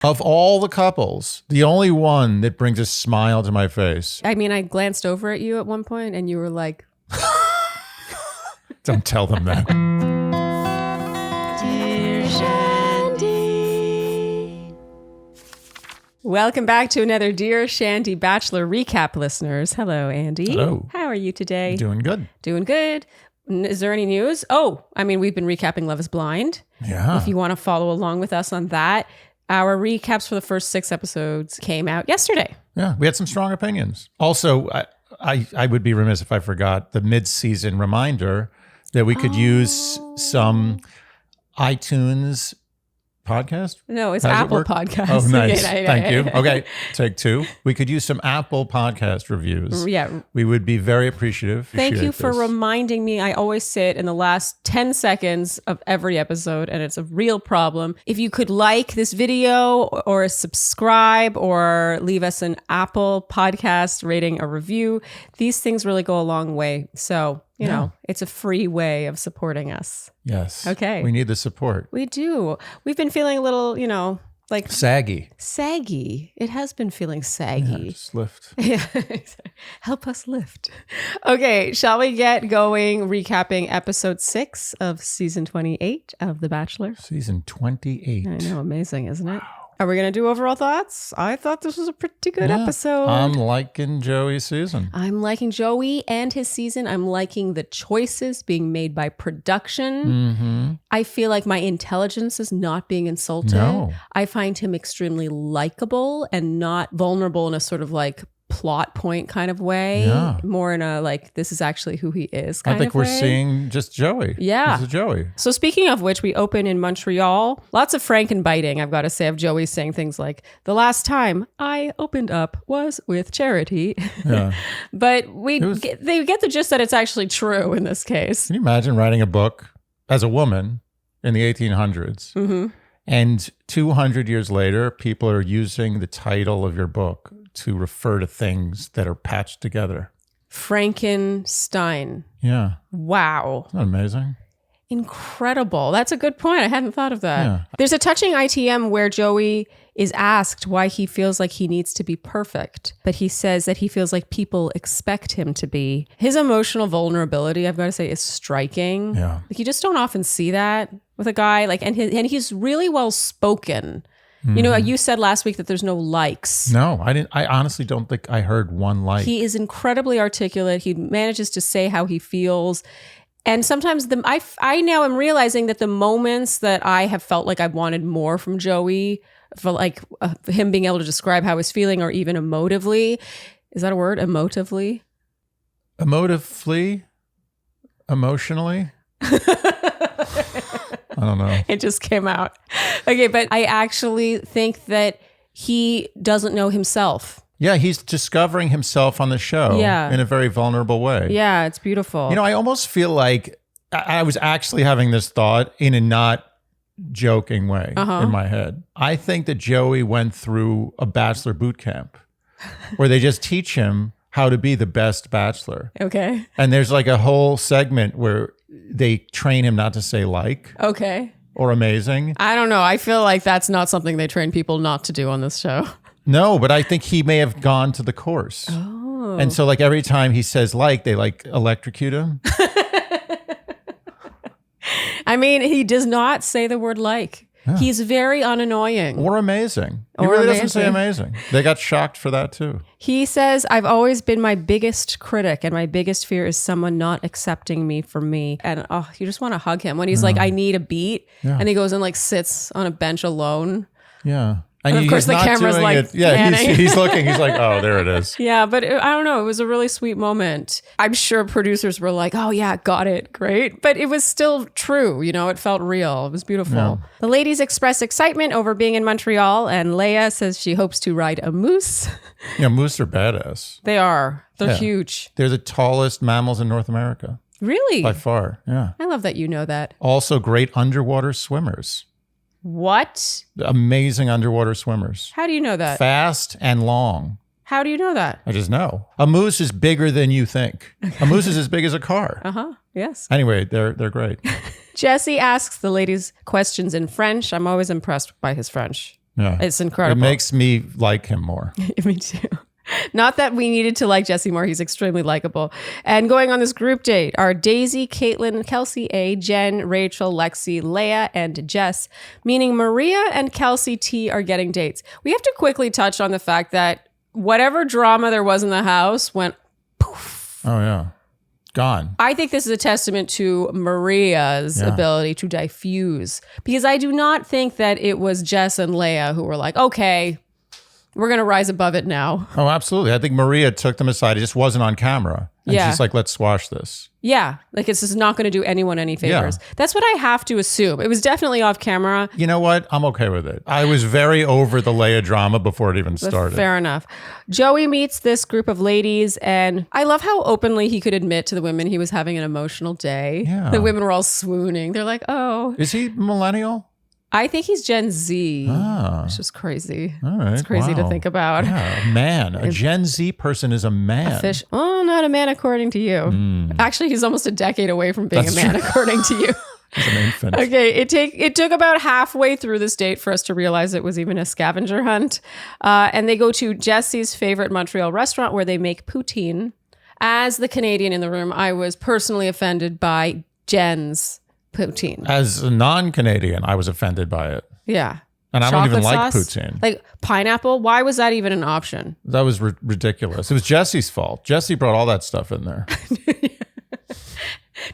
Of all the couples, the only one that brings a smile to my face. I mean, I glanced over at you at one point and you were like... Don't tell them that. Dear Shandy. Welcome back to another Dear Shandy Bachelor recap, listeners. Hello, Andy. Hello. How are you today? Doing good. Doing good. Is there any news? Oh, I mean, we've been recapping Love is Blind. Yeah. If you want to follow along with us on that. Our recaps for the first 6 episodes came out yesterday. Yeah, we had some strong opinions. Also, I would be remiss if I forgot the mid-season reminder that we could use some iTunes podcast. No, it's Apple Podcast. Oh, nice. Yeah. Thank you. Okay, take 2. We could use some Apple Podcast reviews. Yeah. We would be very appreciative. Thank you for reminding me. I always say it in the last 10 seconds of every episode, and it's a real problem. If you could like this video or subscribe or leave us an Apple Podcast rating or review, these things really go a long way. So, you know, it's a free way of supporting us. Yes. Okay. We need the support. We do. We've been feeling a little, like saggy. It has been feeling saggy. Yeah, just lift. Yeah. Help us lift. Okay, shall we get going recapping episode 6 of season 28 of The Bachelor? Season 28. I know, amazing, isn't it? Are we going to do overall thoughts? I thought this was a pretty good episode. I'm liking Joey's season. I'm liking Joey and his season. I'm liking the choices being made by production. Mm-hmm. I feel like my intelligence is not being insulted. No. I find him extremely likable and not vulnerable in a sort of like plot point kind of way. Yeah. More in a like, this is actually who he is kind of way. I think we're seeing just Joey. Yeah. This is Joey. So speaking of which, we open in Montreal. Lots of frankenbiting, I've got to say, of Joey saying things like, the last time I opened up was with Charity. Yeah. But they get the gist that it's actually true in this case. Can you imagine writing a book as a woman in the 1800s? Mm-hmm. And 200 years later, people are using the title of your book to refer to things that are patched together. Frankenstein. Yeah. Wow. Isn't that amazing? Incredible. That's a good point. I hadn't thought of that. Yeah. There's a touching ITM where Joey is asked why he feels like he needs to be perfect, but he says that he feels like people expect him to be. His emotional vulnerability, I've got to say, is striking. Yeah. Like you just don't often see that with a guy. Like, and he's really well spoken. Mm-hmm. You know, you said last week that there's no likes. No, I didn't. I honestly don't think I heard one like. He is incredibly articulate. He manages to say how he feels. And sometimes I now am realizing that the moments that I have felt like I wanted more from Joey, for like him being able to describe how he's feeling or even emotively, is that a word? Emotively? Emotively? Emotionally? I don't know. It just came out. Okay, but I actually think that he doesn't know himself. Yeah, he's discovering himself on the show in a very vulnerable way. Yeah, it's beautiful. You know, I almost feel like I was actually having this thought in a not joking way in my head. I think that Joey went through a bachelor boot camp where they just teach him how to be the best bachelor. Okay. And there's like a whole segment where they train him not to say like. Okay. Or amazing. I don't know. I feel like that's not something they train people not to do on this show. No, but I think he may have gone to the course. Oh. And so like every time he says like, they like electrocute him. I mean, he does not say the word like. Yeah. He's very unannoying. Or amazing. He really doesn't say amazing. They got shocked for that too. He says, I've always been my biggest critic and my biggest fear is someone not accepting me for me. And you just want to hug him when he's like, I need a beat. Yeah. And he goes and like sits on a bench alone. Yeah. And of course the camera's like he's looking. He's like, oh, there it is. Yeah, but I don't know. It was a really sweet moment. I'm sure producers were like, oh yeah, got it. Great. But it was still true. You know, it felt real. It was beautiful. Yeah. The ladies express excitement over being in Montreal. And Leia says she hopes to ride a moose. Yeah, moose are badass. They are. They're huge. They're the tallest mammals in North America. Really? By far. Yeah. I love that you know that. Also great underwater swimmers. What? Amazing underwater swimmers. How do you know that? Fast and long. How do you know that? I just know. A moose is bigger than you think. A moose is as big as a car. Yes. Anyway, they're great. Jesse asks the ladies questions in French. I'm always impressed by his French. Yeah. It's incredible. It makes me like him more. Me too. Not that we needed to like Jesse more. He's extremely likable. And going on this group date are Daisy, Caitlin, Kelsey A, Jen, Rachel, Lexi, Leah, and Jess, meaning Maria and Kelsey T are getting dates. We have to quickly touch on the fact that whatever drama there was in the house went poof. Oh, yeah. Gone. I think this is a testament to Maria's ability to diffuse, because I do not think that it was Jess and Leah who were like, okay, we're going to rise above it now. Oh, absolutely. I think Maria took them aside. It just wasn't on camera. And she's like, let's squash this. Yeah. Like, it's just not going to do anyone any favors. Yeah. That's what I have to assume. It was definitely off camera. You know what? I'm okay with it. I was very over the Leia drama before it even started. Fair enough. Joey meets this group of ladies, and I love how openly he could admit to the women he was having an emotional day. Yeah. The women were all swooning. They're like, oh. Is he millennial? I think he's Gen Z. It's just crazy. All right. It's crazy to think about. Yeah, a man. A Gen Z person is a man. A fish. Oh, not a man according to you. Actually, he's almost a decade away from being a man according to you. He's an infant. Okay, it took about halfway through this date for us to realize it was even a scavenger hunt. And they go to Jesse's favorite Montreal restaurant where they make poutine. As the Canadian in the room, I was personally offended by Jen's poutine. As a non-Canadian, I was offended by it. Yeah. And I don't even like sauce, poutine. Like pineapple, why was that even an option? That was ridiculous. It was Jesse's fault. Jesse brought all that stuff in there.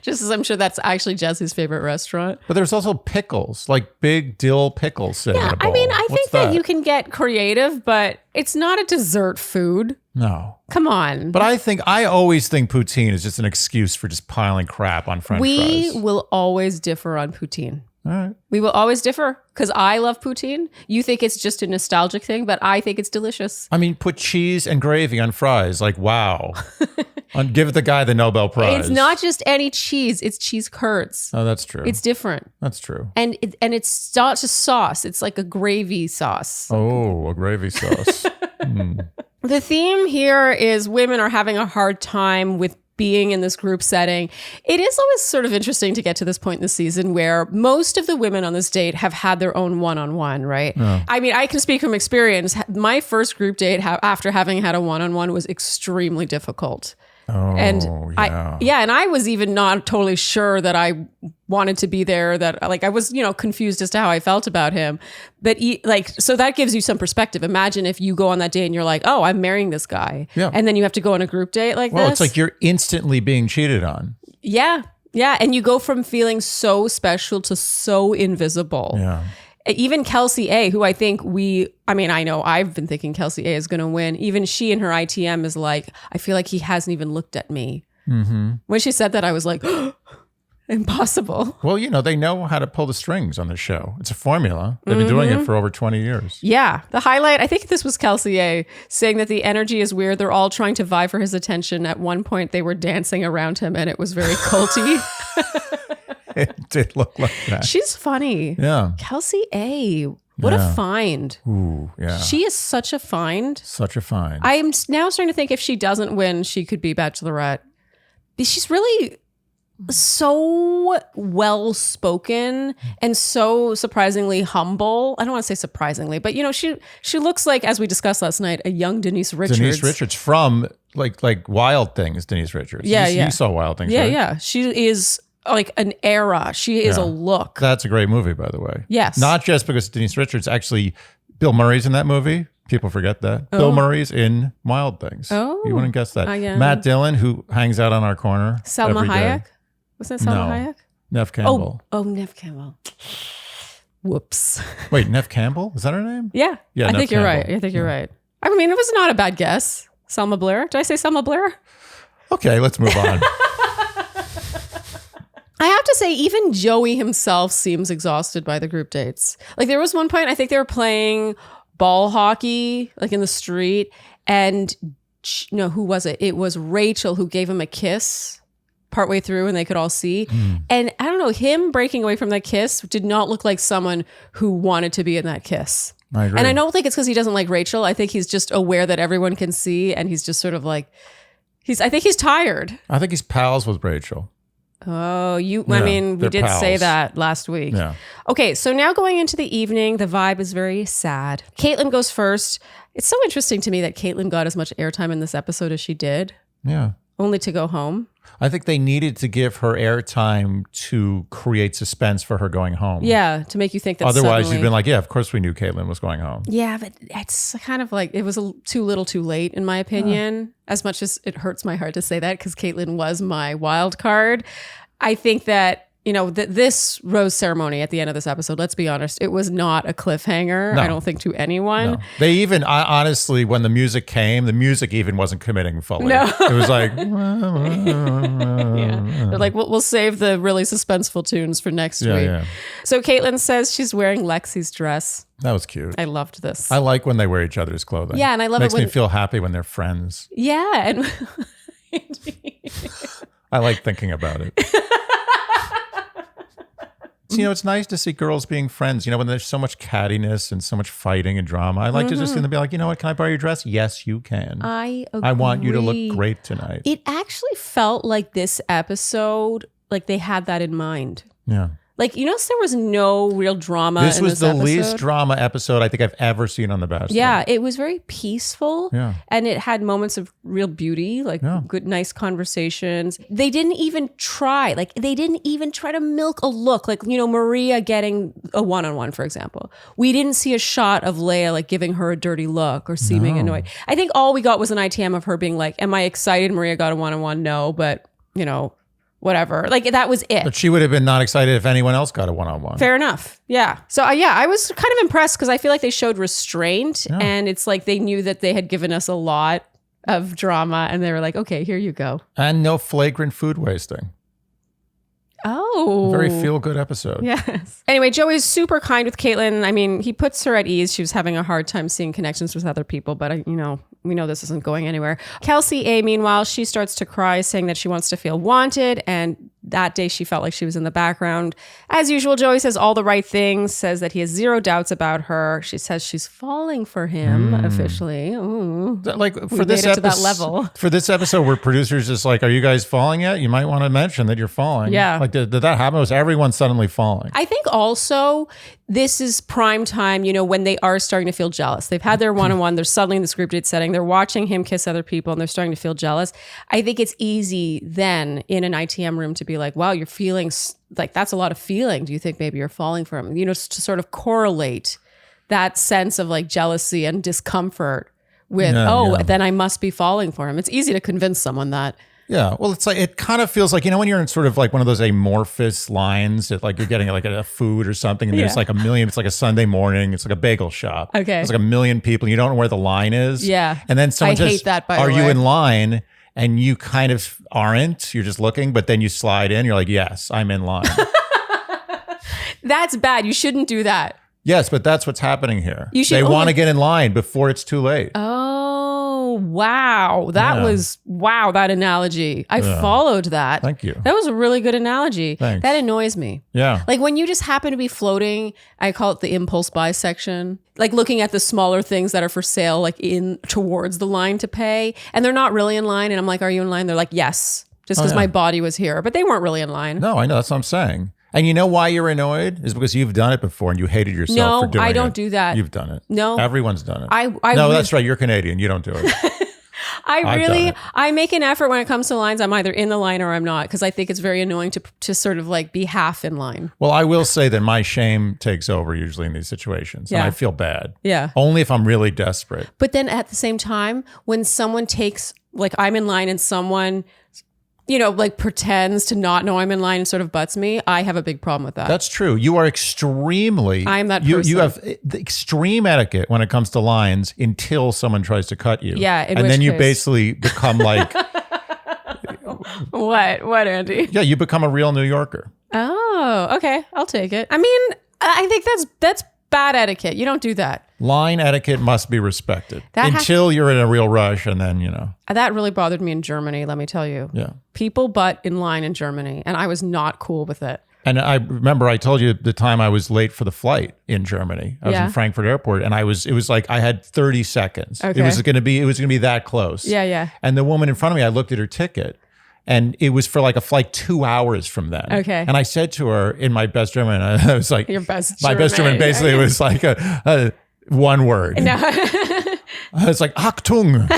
Just as I'm sure that's actually Jesse's favorite restaurant. But there's also pickles, like big dill pickles sitting in a bowl. I mean, I think that you can get creative, but it's not a dessert food. No. Come on. But I always think poutine is just an excuse for just piling crap on French fries. We will always differ on poutine. All right. We will always differ because I love poutine. You think it's just a nostalgic thing, but I think it's delicious. I mean, put cheese and gravy on fries. Like, wow. Give the guy the Nobel Prize. It's not just any cheese. It's cheese curds. Oh, that's true. It's different. That's true. And it's not just sauce. It's like a gravy sauce. Oh, a gravy sauce. The theme here is women are having a hard time with being in this group setting. It is always sort of interesting to get to this point in the season where most of the women on this date have had their own one-on-one, right? Yeah. I mean, I can speak from experience. My first group date after having had a one-on-one was extremely difficult. Oh, and yeah. And I was even not totally sure that I wanted to be there, that like I was, confused as to how I felt about him. But so that gives you some perspective. Imagine if you go on that date and you're like, oh, I'm marrying this guy. Yeah. And then you have to go on a group date like this. Well, it's like you're instantly being cheated on. Yeah. Yeah. And you go from feeling so special to so invisible. Yeah. Even Kelsey A, who I think I know I've been thinking Kelsey A is going to win. Even she in her ITM is like, I feel like he hasn't even looked at me. Mm-hmm. When she said that, I was like, impossible. Well, they know how to pull the strings on the show. It's a formula. They've been doing it for over 20 years. Yeah. The highlight, I think this was Kelsey A saying that the energy is weird. They're all trying to vie for his attention. At one point, they were dancing around him and it was very culty. It did look like that. She's funny. Yeah. Kelsey A. What a find. Ooh, yeah. She is such a find. Such a find. I'm now starting to think if she doesn't win, she could be Bachelorette. She's really so well-spoken and so surprisingly humble. I don't want to say surprisingly, but she looks like, as we discussed last night, a young Denise Richards. Denise Richards from like Wild Things, Denise Richards. Yeah, You saw Wild Things, yeah, right? Yeah. She is like an era. She is a look. That's a great movie, by the way. Yes. Not just because Denise Richards, actually, Bill Murray's in that movie. People forget that. Bill Murray's in Wild Things. Oh. You wouldn't guess that. Matt Dillon, who hangs out on our corner. Selma every Hayek? day. Wasn't it Selma Hayek? Nev Campbell. Oh, Nev Campbell. Whoops. Wait, Nev Campbell? Is that her name? Yeah. I think you're right. I think you're right. I mean, it was not a bad guess. Selma Blair. Did I say Selma Blair? Okay, let's move on. I have to say, even Joey himself seems exhausted by the group dates. Like there was one point, I think they were playing ball hockey, like in the street. And no, who was it? It was Rachel who gave him a kiss partway through and they could all see. And I don't know, him breaking away from that kiss did not look like someone who wanted to be in that kiss. I agree. And I don't think it's because he doesn't like Rachel. I think he's just aware that everyone can see. And he's just sort of like, I think he's tired. I think he's pals with Rachel. Oh, Yeah, I mean, we they're did say pals. that last week. Yeah. Okay, so now going into the evening, the vibe is very sad. Caitlin goes first. It's so interesting to me that Caitlin got as much airtime in this episode as she did, Yeah. only to go home. I think they needed to give her airtime to create suspense for her going home. Yeah, to make you think that Otherwise, suddenly... you'd been like, yeah, of course we knew Caitlin was going home. Yeah, but it's kind of like, it was too little too late, in my opinion. As much as it hurts my heart to say that, because Caitlin was my wild card. I think that, this rose ceremony at the end of this episode, let's be honest, it was not a cliffhanger, No. I don't think, to anyone. No. They even, honestly, when the music came, the music even wasn't committing fully. No. It was like, Yeah. They're like, we'll save the really suspenseful tunes for next week. yeah. So Caitlin says she's wearing Lexi's dress. That was cute. I loved this. I like when they wear each other's clothing. Yeah, and I love Makes it when... me feel happy when they're friends. Yeah, and... I like thinking about it. It's nice to see girls being friends. When there's so much cattiness and so much fighting and drama, I like to just see them be like, you know what, can I borrow your dress? Yes, you can. I agree. I want you to look great tonight. It actually felt like this episode, like they had that in mind. Yeah. Like, there was no real drama This in was this the episode. least drama episode I think I've ever seen on The Bachelor. Yeah, it was very peaceful. Yeah. And it had moments of real beauty, like good, nice conversations. They didn't even try. They didn't even try to milk a look. Like, Maria getting a one-on-one, for example. We didn't see a shot of Leia, giving her a dirty look or seeming annoyed. I think all we got was an ITM of her being like, am I excited Maria got a one-on-one? No, but, whatever. That was it. But she would have been not excited if anyone else got a one-on-one. Fair enough. Yeah. So I was kind of impressed because I feel like they showed restraint and it's like they knew that they had given us a lot of drama and they were like, okay, here you go. And no flagrant food wasting. Oh. Very feel-good episode. Yes. Anyway, Joey's super kind with Caitlin. I mean, he puts her at ease. She was having a hard time seeing connections with other people, but we know this isn't going anywhere. Kelsey A, meanwhile, she starts to cry, saying that she wants to feel wanted. And that day she felt like she was in the background. As usual, Joey says all the right things, says that he has zero doubts about her. She says she's falling for him officially. Ooh. For this made it to that level. For this episode where producers just like, are you guys falling yet? You might want to mention that you're falling. Yeah. Did that happen? Was everyone suddenly falling? I think also this is prime time, when they are starting to feel jealous. They've had their one-on-one. They're suddenly in the scripted setting. They're watching him kiss other people and they're starting to feel jealous. I think it's easy then in an ITM room to be like, wow, you're feeling like that's a lot of feeling. Do you think maybe you're falling for him? To sort of correlate that sense of like jealousy and discomfort with, then I must be falling for him. It's easy to convince someone that. Yeah. Well, it's like, it kind of feels like, when you're in sort of like one of those amorphous lines that like you're getting like a food or something and there's like a million, it's like a Sunday morning, it's like a bagel shop. Okay. There's like a million people and you don't know where the line is. Yeah. And then someone I hate that, by the are you way. in line? And you kind of aren't, you're just looking, but then you slide in, you're like, yes, I'm in line. That's bad. You shouldn't do that. Yes, but that's what's happening here. They want to get in line before it's too late. Oh, wow. That analogy. I followed that. Thank you. That was a really good analogy. Thanks. That annoys me. Yeah. Like when you just happen to be floating, I call it the impulse buy section. Like looking at the smaller things that are for sale, like in towards the line to pay. And they're not really in line. And I'm like, are you in line? They're like, yes. Just because my body was here. But they weren't really in line. No, I know. That's what I'm saying. And you know why you're annoyed? Is because you've done it before and you hated yourself for doing it. No, I don't do that. You've done it. No. Everyone's done it. No, that's right. You're Canadian. You don't do it. I make an effort when it comes to lines. I'm either in the line or I'm not because I think it's very annoying to sort of like be half in line. Well, I will say that my shame takes over usually in these situations. And Yeah. I feel bad. Yeah. Only if I'm really desperate. But then at the same time, when someone takes, like I'm in line and someone, like pretends to not know I'm in line and sort of butts me, I have a big problem with that. That's true. You are extremely... I'm that You person. have the extreme etiquette when it comes to lines until someone tries to cut you. Yeah, in and which then you case- basically become like... What, Andy? Yeah, you become a real New Yorker. Oh, okay. I'll take it. I mean, I think that's bad etiquette. You don't do that. Line etiquette must be respected That has- until you're in a real rush and then, That really bothered me in Germany, let me tell you. Yeah. People butt in line in Germany, and I was not cool with it. And I remember I told you the time I was late for the flight in Germany. I was Yeah. in Frankfurt Airport and it was like I had 30 seconds. Okay. It was going to be that close. Yeah, yeah. And the woman in front of me, I looked at her ticket And it was for like a flight 2 hours from then. Okay. And I said to her in my best German, I was like, Your best my best German basically was like a one word. No. I was like, Achtung.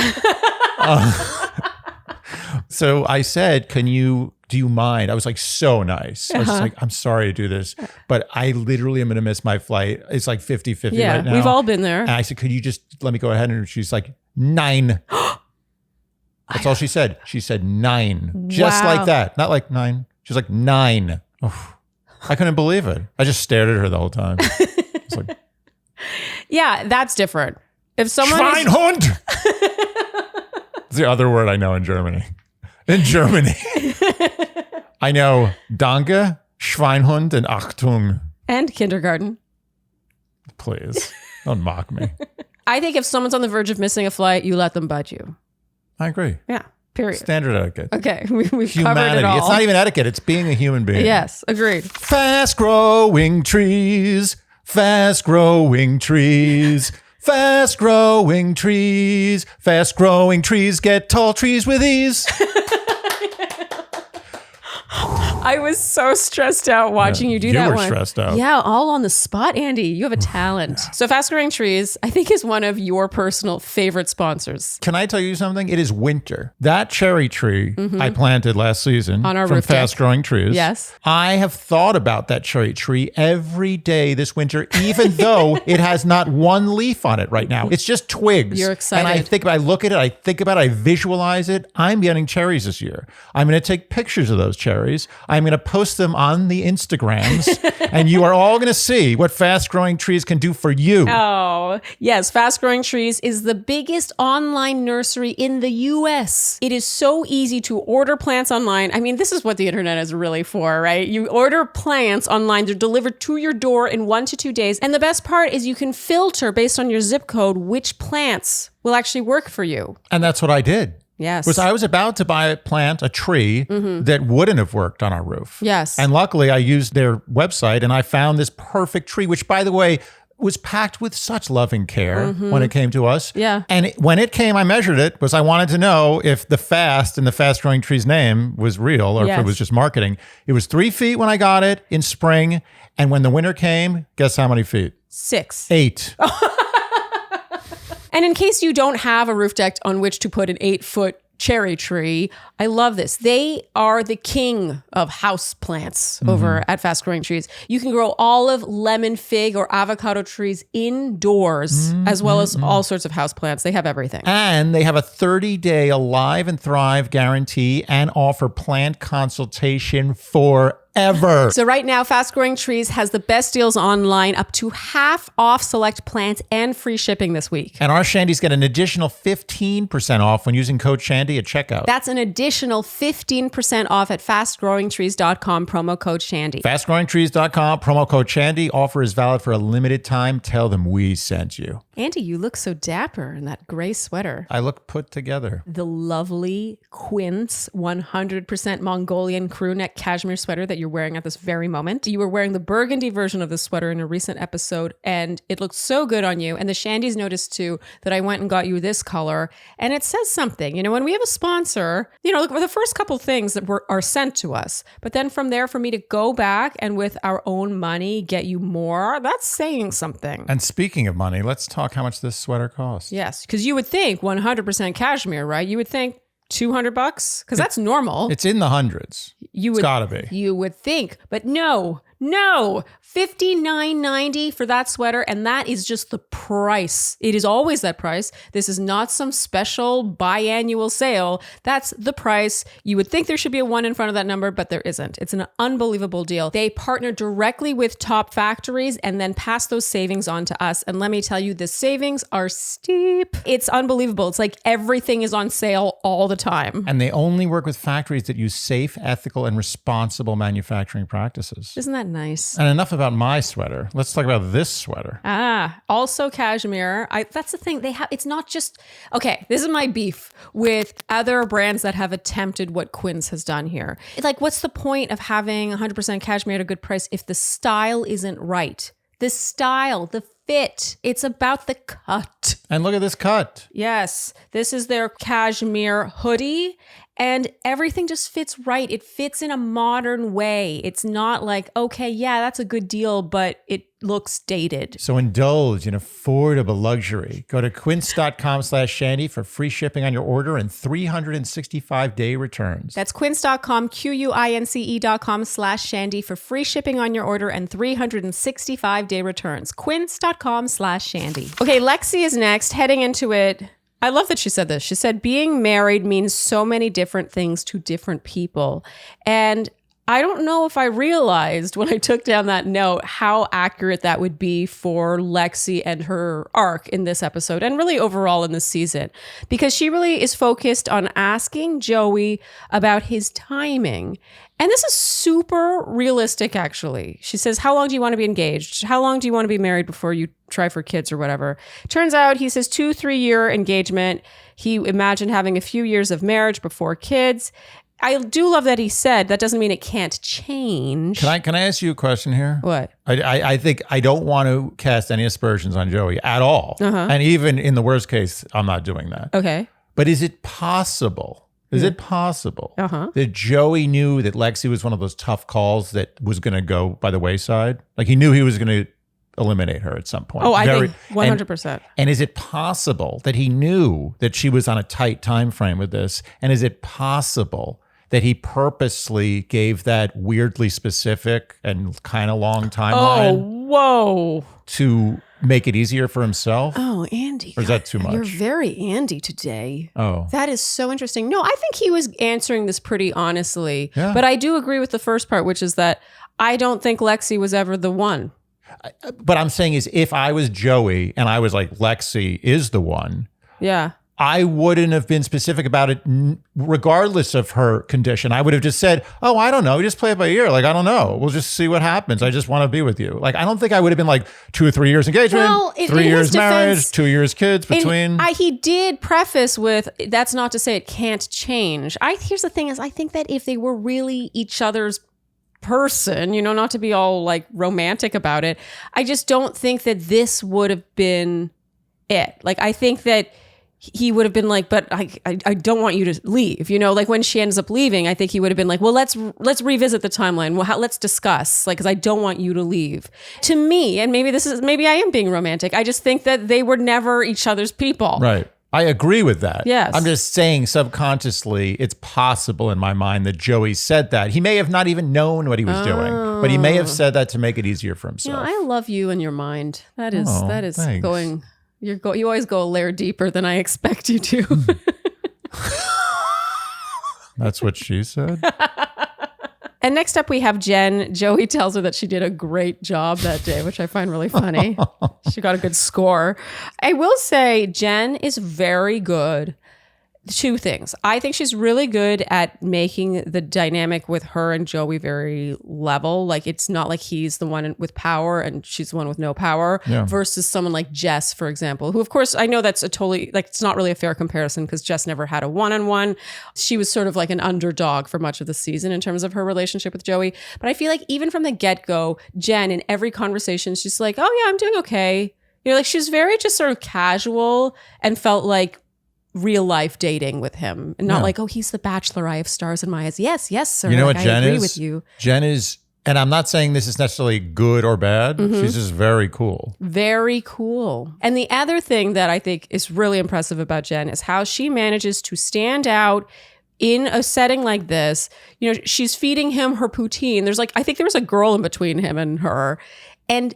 So I said, do you mind? I was like, so nice. I was just like, I'm sorry to do this, but I literally am going to miss my flight. It's like 50-50 right now. We've all been there. And I said, could you just let me go ahead? And she's like, 9. That's all she said. She said 9. Just like that. Not like 9. She's like 9. Oh, I couldn't believe it. I just stared at her the whole time. It's like, yeah, that's different. If someone Schweinhund! It's the other word I know in Germany. In Germany. I know Danke, Schweinhund, and Achtung. And kindergarten. Please, don't mock me. I think if someone's on the verge of missing a flight, you let them budge you. I agree. Yeah, period. Standard etiquette. Okay, we've covered Humanity. it all. It's not even etiquette. It's being a human being. Yes, agreed. Fast growing trees. Fast growing trees. Fast growing trees. Fast growing trees get tall trees with ease. I was so stressed out watching you do that one. You were stressed out. Yeah, all on the spot, Andy. You have a talent. So Fast Growing Trees, I think, is one of your personal favorite sponsors. Can I tell you something? It is winter. That cherry tree I planted last season On our from roof deck. Fast Growing Trees. Yes. I have thought about that cherry tree every day this winter, even though it has not one leaf on it right now. It's just twigs. You're excited. And I look at it, I think about it, I visualize it. I'm getting cherries this year. I'm going to take pictures of those cherries. I'm going to post them on the Instagrams, and you are all going to see what Fast Growing Trees can do for you. Oh, yes. Fast Growing Trees is the biggest online nursery in the US. It is so easy to order plants online. I mean, this is what the internet is really for, right? You order plants online, they're delivered to your door in 1 to 2 days. And the best part is you can filter based on your zip code which plants will actually work for you. And that's what I did. Yes. I was about to plant a tree that wouldn't have worked on our roof. Yes. And luckily I used their website and I found this perfect tree, which by the way, was packed with such loving care when it came to us. Yeah. And when it came, I measured it because I wanted to know if the fast in the Fast Growing Trees name was real or if it was just marketing. It was 3 feet when I got it in spring. And when the winter came, guess how many feet? 6. 8. And in case you don't have a roof deck on which to put an 8-foot cherry tree, I love this. They are the king of house plants over at Fast Growing Trees. You can grow olive, lemon, fig, or avocado trees indoors, as well as all sorts of house plants. They have everything. And they have a 30-day Alive and Thrive guarantee and offer plant consultation forever. So right now, Fast Growing Trees has the best deals online, up to half off select plants and free shipping this week. And our Shandies get an additional 15% off when using code Shandy at checkout. That's an additional 15% off at fastgrowingtrees.com, promo code Shandy. Fastgrowingtrees.com, promo code Shandy. Offer is valid for a limited time. Tell them we sent you. Andy, you look so dapper in that gray sweater. I look put together. The lovely Quince 100% Mongolian crew neck cashmere sweater that you're wearing at this very moment. You were wearing the burgundy version of the sweater in a recent episode, and it looked so good on you. And the Shandies noticed too that I went and got you this color, and it says something. You know, when we have a sponsor, you know, the first couple things that are sent to us, but then from there, for me to go back and with our own money get you more, that's saying something. And speaking of money, let's talk how much this sweater costs. Yes, because you would think 100% cashmere, right? You would think $200 because that's normal. It's in the hundreds. It's gotta be. You would think, but no, $59.90 for that sweater, and that is just the price. It is always that price. This is not some special biannual sale. That's the price. You would think there should be a 1 in front of that number, but there isn't. It's an unbelievable deal. They partner directly with top factories and then pass those savings on to us. And let me tell you, the savings are steep. It's unbelievable. It's like everything is on sale all the time. And they only work with factories that use safe, ethical, and responsible manufacturing practices. Isn't that nice? And enough about my sweater. Let's talk about this sweater. Also cashmere. That's the thing. They have. It's not just okay. This is my beef with other brands that have attempted what Quince has done here. It's like, what's the point of having 100% cashmere at a good price if the style isn't right? The style, the fit. It's about the cut. And look at this cut. Yes, this is their cashmere hoodie. And everything just fits right. It fits in a modern way. It's not like, okay, yeah, that's a good deal, but it looks dated. So indulge in affordable luxury. Go to quince.com/Shandy for free shipping on your order and 365-day returns. That's quince.com, QUINCE.com/Shandy for free shipping on your order and 365-day returns. Quince.com/Shandy. Okay, Lexi is next, heading into it. I love that she said this. She said, being married means so many different things to different people. And I don't know if I realized when I took down that note how accurate that would be for Lexi and her arc in this episode and really overall in this season, because she really is focused on asking Joey about his timing. And this is super realistic, actually. She says, how long do you want to be engaged? How long do you want to be married before you try for kids or whatever? Turns out he says 2-3 year engagement. He imagined having a few years of marriage before kids. I do love that he said that doesn't mean it can't change. Can I ask you a question here? What? I think I don't want to cast any aspersions on Joey at all. And even in the worst case, I'm not doing that. Okay. But is it possible? That Joey knew that Lexi was one of those tough calls that was going to go by the wayside? Like he knew he was going to eliminate her at some point. Oh, I think 100%. And is it possible that he knew that she was on a tight time frame with this? And is it possible that he purposely gave that weirdly specific and kind of long timeline? Oh, whoa. To make it easier for himself? Oh, Andy. Or is that too much? You're very Andy today. Oh. That is so interesting. No, I think he was answering this pretty honestly. Yeah. But I do agree with the first part, which is that I don't think Lexi was ever the one. But I'm saying is if I was Joey and I was like, Lexi is the one. Yeah. I wouldn't have been specific about it regardless of her condition. I would have just said, oh, I don't know. Just play it by ear. Like, I don't know. We'll just see what happens. I just want to be with you. Like, I don't think I would have been like 2 or 3 years engagement, well, 3 years marriage, 2 years kids between. He did preface with, that's not to say it can't change. Here's the thing is, I think that if they were really each other's person, not to be all like romantic about it, I just don't think that this would have been it. Like, I think that he would have been like, but I don't want you to leave. Like when she ends up leaving, I think he would have been like, well, let's revisit the timeline. Well, let's discuss, like, because I don't want you to leave. To me, and maybe I am being romantic, I just think that they were never each other's people. Right. I agree with that. Yes. I'm just saying subconsciously, it's possible in my mind that Joey said that. He may have not even known what he was doing, but he may have said that to make it easier for himself. I love you and your mind. That is thanks. going... You always go a layer deeper than I expect you to. That's what she said. And next up we have Jen. Joey tells her that she did a great job that day, which I find really funny. She got a good score. I will say Jen is very good. 2 things. I think she's really good at making the dynamic with her and Joey very level. Like, it's not like he's the one with power and she's the one with no power versus someone like Jess, for example, who, of course, I know that's a totally, like, it's not really a fair comparison because Jess never had a one-on-one. She was sort of like an underdog for much of the season in terms of her relationship with Joey. But I feel like even from the get-go, Jen, in every conversation, she's like, oh yeah, I'm doing okay. Like, she's very just sort of casual and felt like real life dating with him and not like, oh, he's the Bachelor, I have stars in my eyes. Yes, sir. You know what Jen I agree is? With you. Jen is, and I'm not saying this is necessarily good or bad. She's just very cool. Very cool. And the other thing that I think is really impressive about Jen is how she manages to stand out in a setting like this. She's feeding him her poutine. I think there was a girl in between him and her. And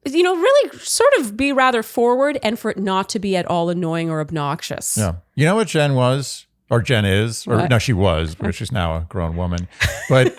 really sort of be rather forward and for it not to be at all annoying or obnoxious. Yeah. You know what Jen was, or Jen is, or what? no, she was, because she's now a grown woman. But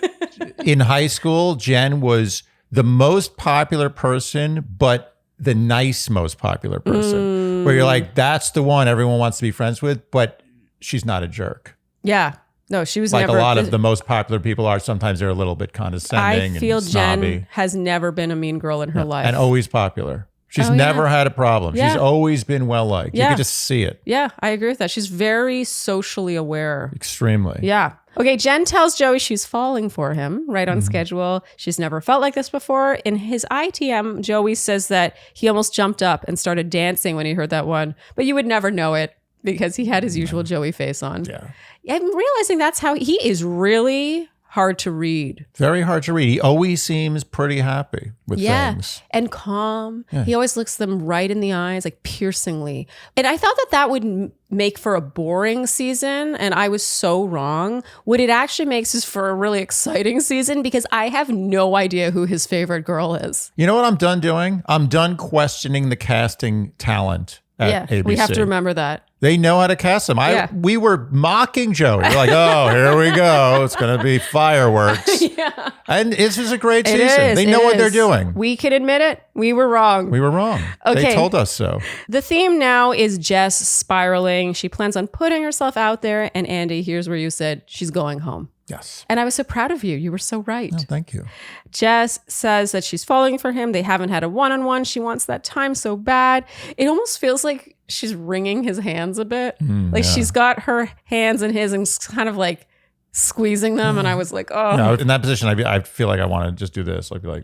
in high school, Jen was the most popular person, but the nice most popular person. Where you're like, that's the one everyone wants to be friends with, but she's not a jerk. Yeah. No, she was like never, a lot of the most popular people are. Sometimes they're a little bit condescending. I feel and snobby. Jen has never been a mean girl in her life. And always popular. She's never had a problem. Yeah. She's always been well liked. You can just see it. Yeah, I agree with that. She's very socially aware. Extremely. Yeah. Okay, Jen tells Joey she's falling for him, right on schedule. She's never felt like this before. In his ITM, Joey says that he almost jumped up and started dancing when he heard that one, but you would never know it. because he had his usual Joey face on. Yeah. I'm realizing that's how he is really hard to read. Very hard to read. He always seems pretty happy with things. And calm. Yeah. He always looks them right in the eyes, like piercingly. And I thought that would make for a boring season, and I was so wrong. What it actually makes is for a really exciting season, because I have no idea who his favorite girl is. You know what I'm done doing? I'm done questioning the casting talent at ABC. We have to remember that. They know how to cast them. We were mocking Joey. We're like, oh, here we go. It's going to be fireworks. Yeah. And this is a great season. They know what they're doing. We can admit it. We were wrong. We were wrong. Okay. They told us so. The theme now is Jess spiraling. She plans on putting herself out there. And Andy, here's where you said she's going home. Yes. And I was so proud of you. You were so right. Oh, thank you. Jess says that she's falling for him. They haven't had a one-on-one. She wants that time so bad. It almost feels like she's wringing his hands a bit. She's got her hands in his and kind of like squeezing them. And I was like, oh. No, in that position, I feel like I want to just do this. I'd be like,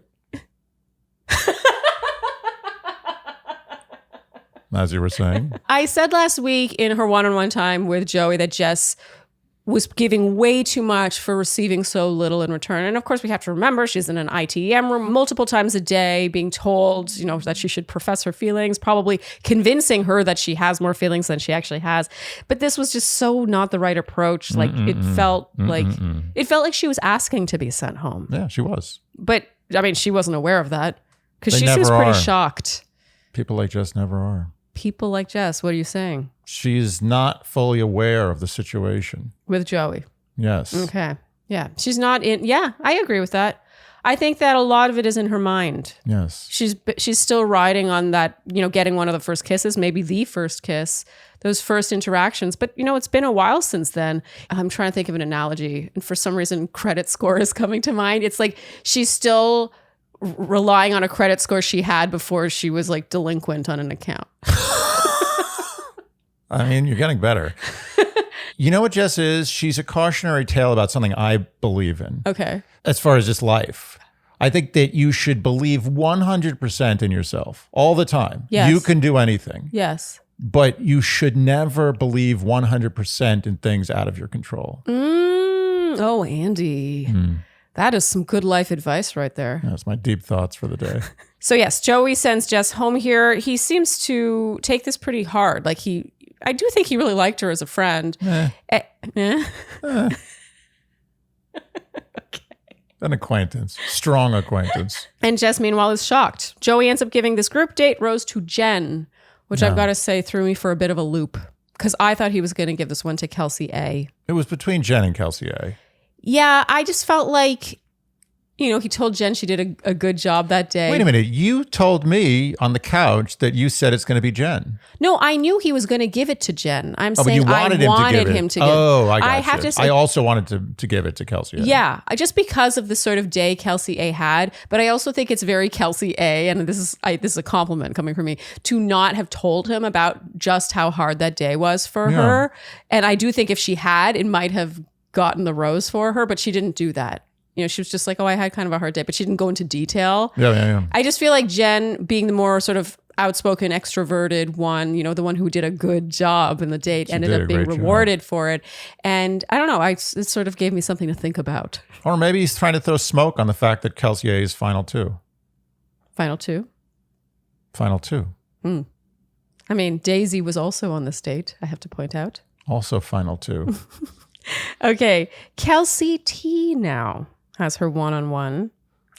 as you were saying. I said last week in her one-on-one time with Joey that Jess was giving way too much for receiving so little in return. And of course, we have to remember she's in an ITM room multiple times a day, being told, that she should profess her feelings, probably convincing her that she has more feelings than she actually has. But this was just so not the right approach. Like it felt like she was asking to be sent home. Yeah, she was. But I mean, she wasn't aware of that because she never seems pretty are. shocked. People like Jess never are. People like Jess, what are you saying? She's not fully aware of the situation. With Joey. Yes. Okay. Yeah. She's not in. Yeah, I agree with that. I think that a lot of it is in her mind. Yes. She's still riding on that, getting one of the first kisses, maybe the first kiss, those first interactions. But, it's been a while since then. I'm trying to think of an analogy. And for some reason, credit score is coming to mind. It's like she's still relying on a credit score she had before she was like delinquent on an account. I mean, you're getting better. You know what Jess is? She's a cautionary tale about something I believe in. Okay. As far as just life. I think that you should believe 100% in yourself all the time. Yes. You can do anything. Yes. But you should never believe 100% in things out of your control. Oh, Andy. That is some good life advice right there. That's my deep thoughts for the day. So yes, Joey sends Jess home here. He seems to take this pretty hard. Like I do think he really liked her as a friend. Okay. An acquaintance. Strong acquaintance. And Jess, meanwhile, is shocked. Joey ends up giving this group date rose to Jen, which I've got to say threw me for a bit of a loop because I thought he was going to give this one to Kelsey A. It was between Jen and Kelsey A. Yeah, I just felt like, he told Jen she did a good job that day. Wait a minute. You told me on the couch that you said it's going to be Jen. No, I knew he was going to give it to Jen. I'm but saying you wanted I wanted him to give it. Oh, I got I have you. to say, I also wanted to give it to Kelsey A. Yeah, just because of the sort of day Kelsey A had. But I also think it's very Kelsey A, and this is a compliment coming from me, to not have told him about just how hard that day was for her. And I do think if she had, it might have gotten the rose for her, but she didn't do that. She was just like, oh, I had kind of a hard day, but she didn't go into detail. Yeah. I just feel like Jen, being the more sort of outspoken, extroverted one, the one who did a good job in the date, ended up being rewarded for it. And I don't know, it sort of gave me something to think about. Or maybe he's trying to throw smoke on the fact that Kelsey A is final two. Final two? Final two. I mean, Daisy was also on this date, I have to point out. Also final two. Okay, Kelsey T now has her one-on-one.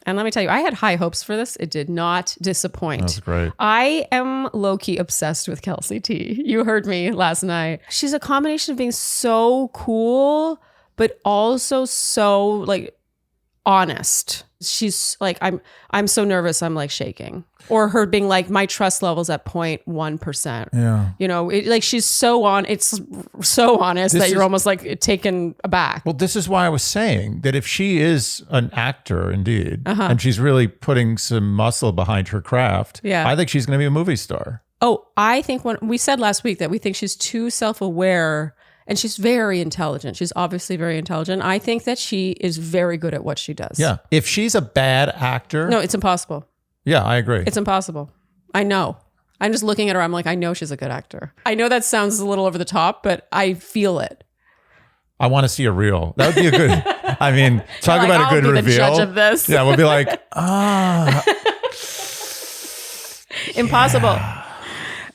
And let me tell you, I had high hopes for this. It did not disappoint. That's great. I am low-key obsessed with Kelsey T. You heard me last night. She's a combination of being so cool, but also so like honest. She's like, I'm so nervous, I'm like shaking. Or her being like, my trust level's at 0.1%. Yeah. She's it's so honest that you're almost like taken aback. Well, this is why I was saying that if she is an actor indeed, and she's really putting some muscle behind her craft, I think she's going to be a movie star. Oh, I think when we said last week that we think she's too self-aware. And she's very intelligent. She's obviously very intelligent. I think that she is very good at what she does. Yeah. If she's a bad actor. No, it's impossible. Yeah, I agree. It's impossible. I know. I'm just looking at her. I'm like, I know she's a good actor. I know that sounds a little over the top, but I feel it. I want to see a reel. That would be a good, I mean, talk about a good reveal. I'll be the judge of this. Yeah, we'll be like, Impossible.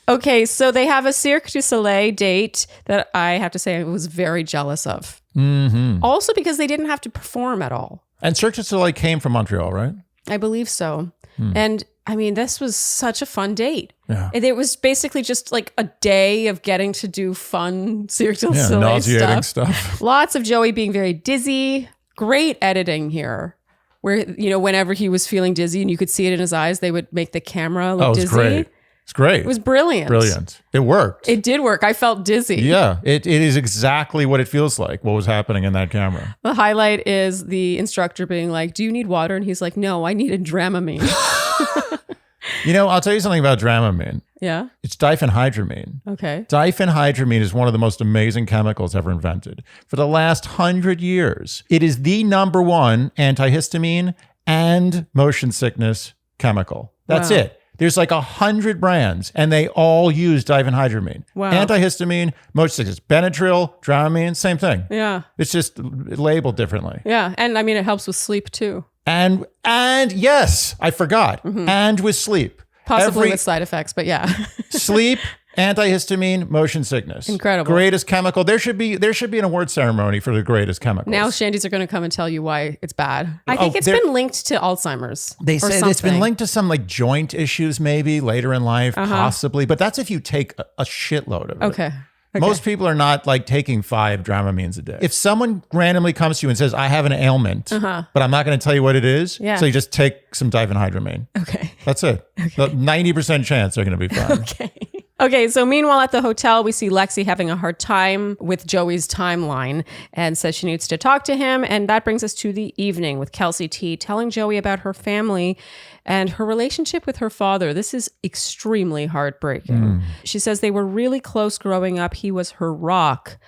Okay, so they have a Cirque du Soleil date that I have to say I was very jealous of. Mm-hmm. Also because they didn't have to perform at all. And Cirque du Soleil came from Montreal, right? I believe so. And I mean, this was such a fun date. Yeah. It was basically just like a day of getting to do fun Cirque du Soleil nauseating stuff. Lots of Joey being very dizzy. Great editing here. Where, you know, whenever he was feeling dizzy and you could see it in his eyes, they would make the camera look dizzy. Great. It's great. It was brilliant. Brilliant. It worked. It did work. I felt dizzy. Yeah. It is exactly what it feels like, what was happening in that camera. The highlight is the instructor being like, do you need water? And he's like, no, I need a Dramamine. You know, I'll tell you something about Dramamine. Yeah? It's diphenhydramine. Okay. Diphenhydramine is one of the most amazing chemicals ever invented. For the last 100 years, it is the #1 antihistamine and motion sickness chemical. That's it. There's like 100 brands, and they all use diphenhydramine. Wow. Antihistamine, motion sickness, Benadryl, Dramamine, same thing. Yeah. It's just labeled differently. Yeah. And I mean, it helps with sleep too. And yes, I forgot. And with sleep. Possibly with side effects, but yeah. Sleep, antihistamine, motion sickness. Incredible. Greatest chemical. There should be an award ceremony for the greatest chemicals. Now Shandy's are going to come and tell you why it's bad. I think it's been linked to Alzheimer's. They say something. It's been linked to some like joint issues maybe later in life, possibly. But that's if you take a shitload of it. Okay. Most people are not like taking 5 Dramamines a day. If someone randomly comes to you and says, I have an ailment, but I'm not going to tell you what it is, so you just take some diphenhydramine. Okay. That's it. The 90% chance they're going to be fine. Okay, so meanwhile at the hotel, we see Lexi having a hard time with Joey's timeline and says she needs to talk to him. And that brings us to the evening with Kelsey T telling Joey about her family and her relationship with her father. This is extremely heartbreaking. She says they were really close growing up. He was her rock.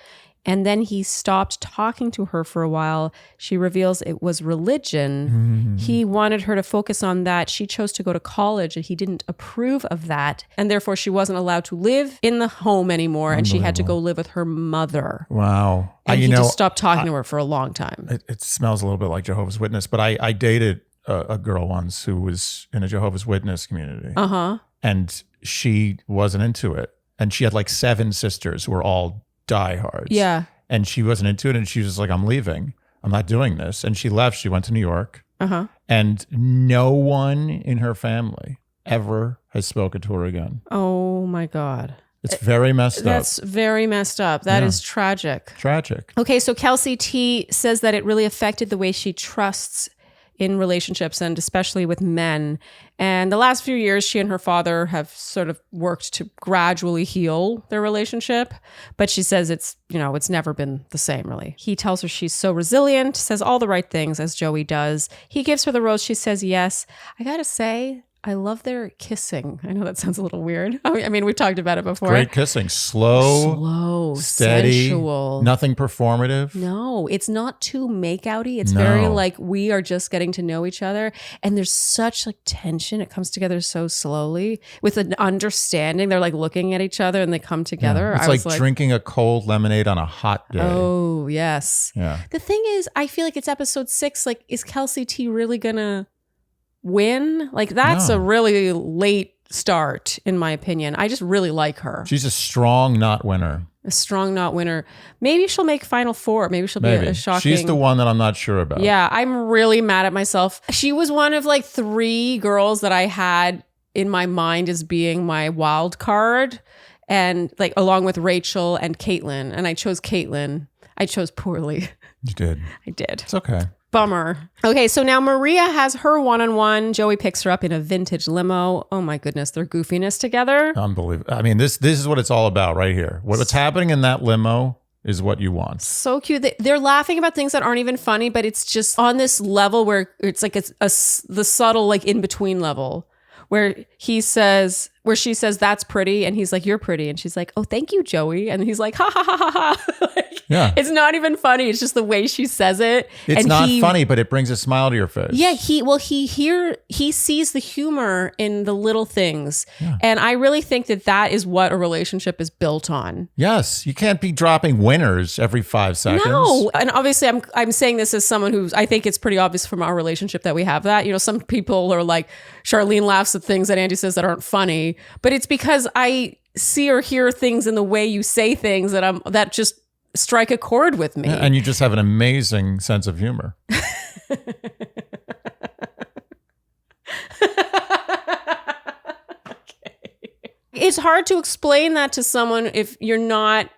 And then he stopped talking to her for a while. She reveals it was religion. He wanted her to focus on that. She chose to go to college and he didn't approve of that. And therefore she wasn't allowed to live in the home anymore. And she had to go live with her mother. Wow. And he just stopped talking to her for a long time. It smells a little bit like Jehovah's Witness, but I dated a girl once who was in a Jehovah's Witness community. And she wasn't into it. And she had like 7 sisters who were all diehards. Yeah. And she wasn't into it. And she was like, I'm leaving. I'm not doing this. And she left. She went to New York. And no one in her family ever has spoken to her again. Oh my God. It's very messed up. That's very messed up. That is tragic. Tragic. Okay, so Kelsey T says that it really affected the way she trusts in relationships and especially with men. And the last few years, she and her father have sort of worked to gradually heal their relationship. But she says it's never been the same, really. He tells her she's so resilient, says all the right things as Joey does. He gives her the rose. She says yes. I gotta say, I love their kissing. I know that sounds a little weird. I mean, we've talked about it before. Great kissing. Slow, steady, sensual. Nothing performative. No, it's not too make-outy. It's very like we are just getting to know each other. And there's such like tension. It comes together so slowly with an understanding. They're like looking at each other and they come together. Yeah. It's like drinking a cold lemonade on a hot day. Oh, yes. Yeah. The thing is, I feel like it's episode 6. Like, is Kelsey T really gonna win? Like, that's a really late start, in my opinion. I just really like her. She's a strong not winner. A strong not winner. Maybe she'll make Final 4. Maybe she'll be a shocking. She's the one that I'm not sure about. Yeah, I'm really mad at myself. She was one of like 3 girls that I had in my mind as being my wild card, and like along with Rachel and Caitlin. And I chose Caitlin. I chose poorly. You did. I did. It's okay. Bummer. Okay, so now Maria has her one-on-one. Joey picks her up in a vintage limo. Oh my goodness, their goofiness together. Unbelievable. I mean, this is what it's all about right here. What's happening in that limo is what you want. So cute. They're laughing about things that aren't even funny, but it's just on this level where it's like the subtle like in-between level where he says, where she says, "That's pretty," and he's like, "You're pretty," and she's like, "Oh, thank you, Joey," and he's like, "Ha ha ha ha ha." Like, it's not even funny. It's just the way she says it. It's not funny, but it brings a smile to your face. Yeah, he sees the humor in the little things, and I really think that is what a relationship is built on. Yes, you can't be dropping winners every 5 seconds. No, and obviously, I'm saying this as someone who's, I think it's pretty obvious from our relationship that we have that. You know, some people are like, Sharleen laughs at things that Andy says that aren't funny, but it's because I see or hear things in the way you say things that just strike a chord with me. And you just have an amazing sense of humor. It's hard to explain that to someone if you're not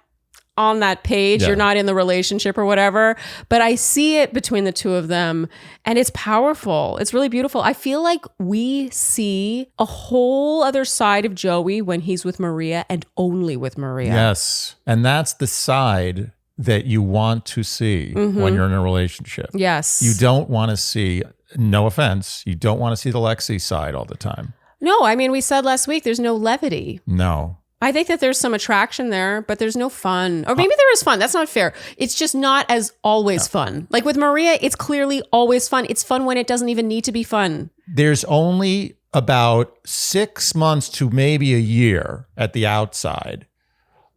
on that page, you're not in the relationship or whatever, but I see it between the two of them and it's powerful. It's really beautiful. I feel like we see a whole other side of Joey when he's with Maria and only with Maria. Yes. And that's the side that you want to see when you're in a relationship. Yes. You don't want to see, no offense, you don't want to see the Lexi side all the time. No, I mean, we said last week, there's no levity. No. I think that there's some attraction there, but there's no fun. Or maybe there is fun. That's not fair. It's just not as always fun. Like with Maria, it's clearly always fun. It's fun when it doesn't even need to be fun. There's only about 6 months to maybe a year at the outside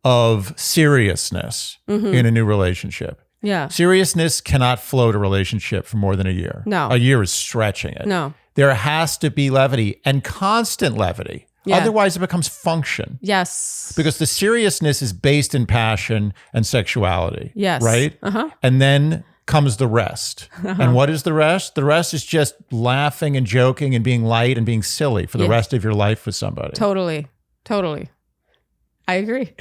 of seriousness in a new relationship. Yeah. Seriousness cannot float a relationship for more than a year. No. A year is stretching it. No. There has to be levity and constant levity. Yeah. Otherwise, it becomes function. Yes. Because the seriousness is based in passion and sexuality. Yes. Right? And then comes the rest. And what is the rest? The rest is just laughing and joking and being light and being silly for the rest of your life with somebody. Totally. I agree.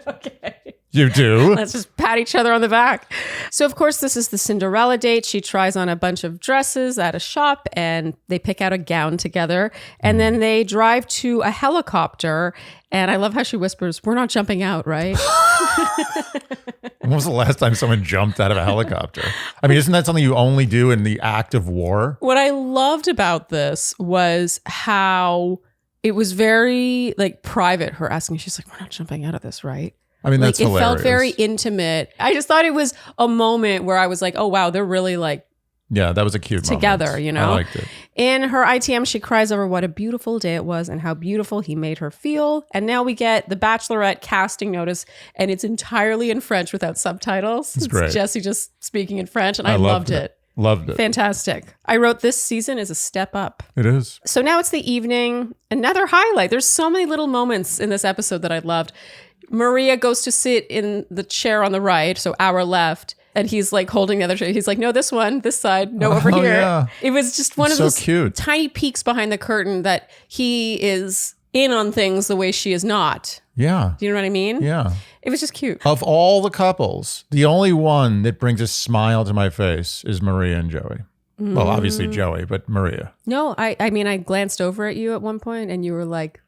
Okay. You do? Let's just pat each other on the back. So, of course, this is the Cinderella date. She tries on a bunch of dresses at a shop and they pick out a gown together. And then they drive to a helicopter. And I love how she whispers, "We're not jumping out, right?" When was the last time someone jumped out of a helicopter? I mean, isn't that something you only do in the act of war? What I loved about this was how it was very like private, her asking, she's like, "We're not jumping out of this, right?" I mean, that's hilarious. It felt very intimate. I just thought it was a moment where I was like, oh, wow, they're really like, yeah, that was a cute together, moment. You know? I liked it. In her ITM, she cries over what a beautiful day it was and how beautiful he made her feel. And now we get the Bachelorette casting notice, and it's entirely in French without subtitles. It's great. Jesse just speaking in French, and I loved it. Loved it. Fantastic. I wrote this season is a step up. It is. So now it's the evening. Another highlight. There's so many little moments in this episode that I loved. Maria goes to sit in the chair on the right, so our left, and he's like holding the other chair. He's like, "No, this one, this side, no, over here." Yeah. It was just one of those cute tiny peeks behind the curtain that he is in on things the way she is not. Yeah. Do you know what I mean? Yeah. It was just cute. Of all the couples, the only one that brings a smile to my face is Maria and Joey. Well, obviously Joey, but Maria. No, I mean, I glanced over at you at one point and you were like...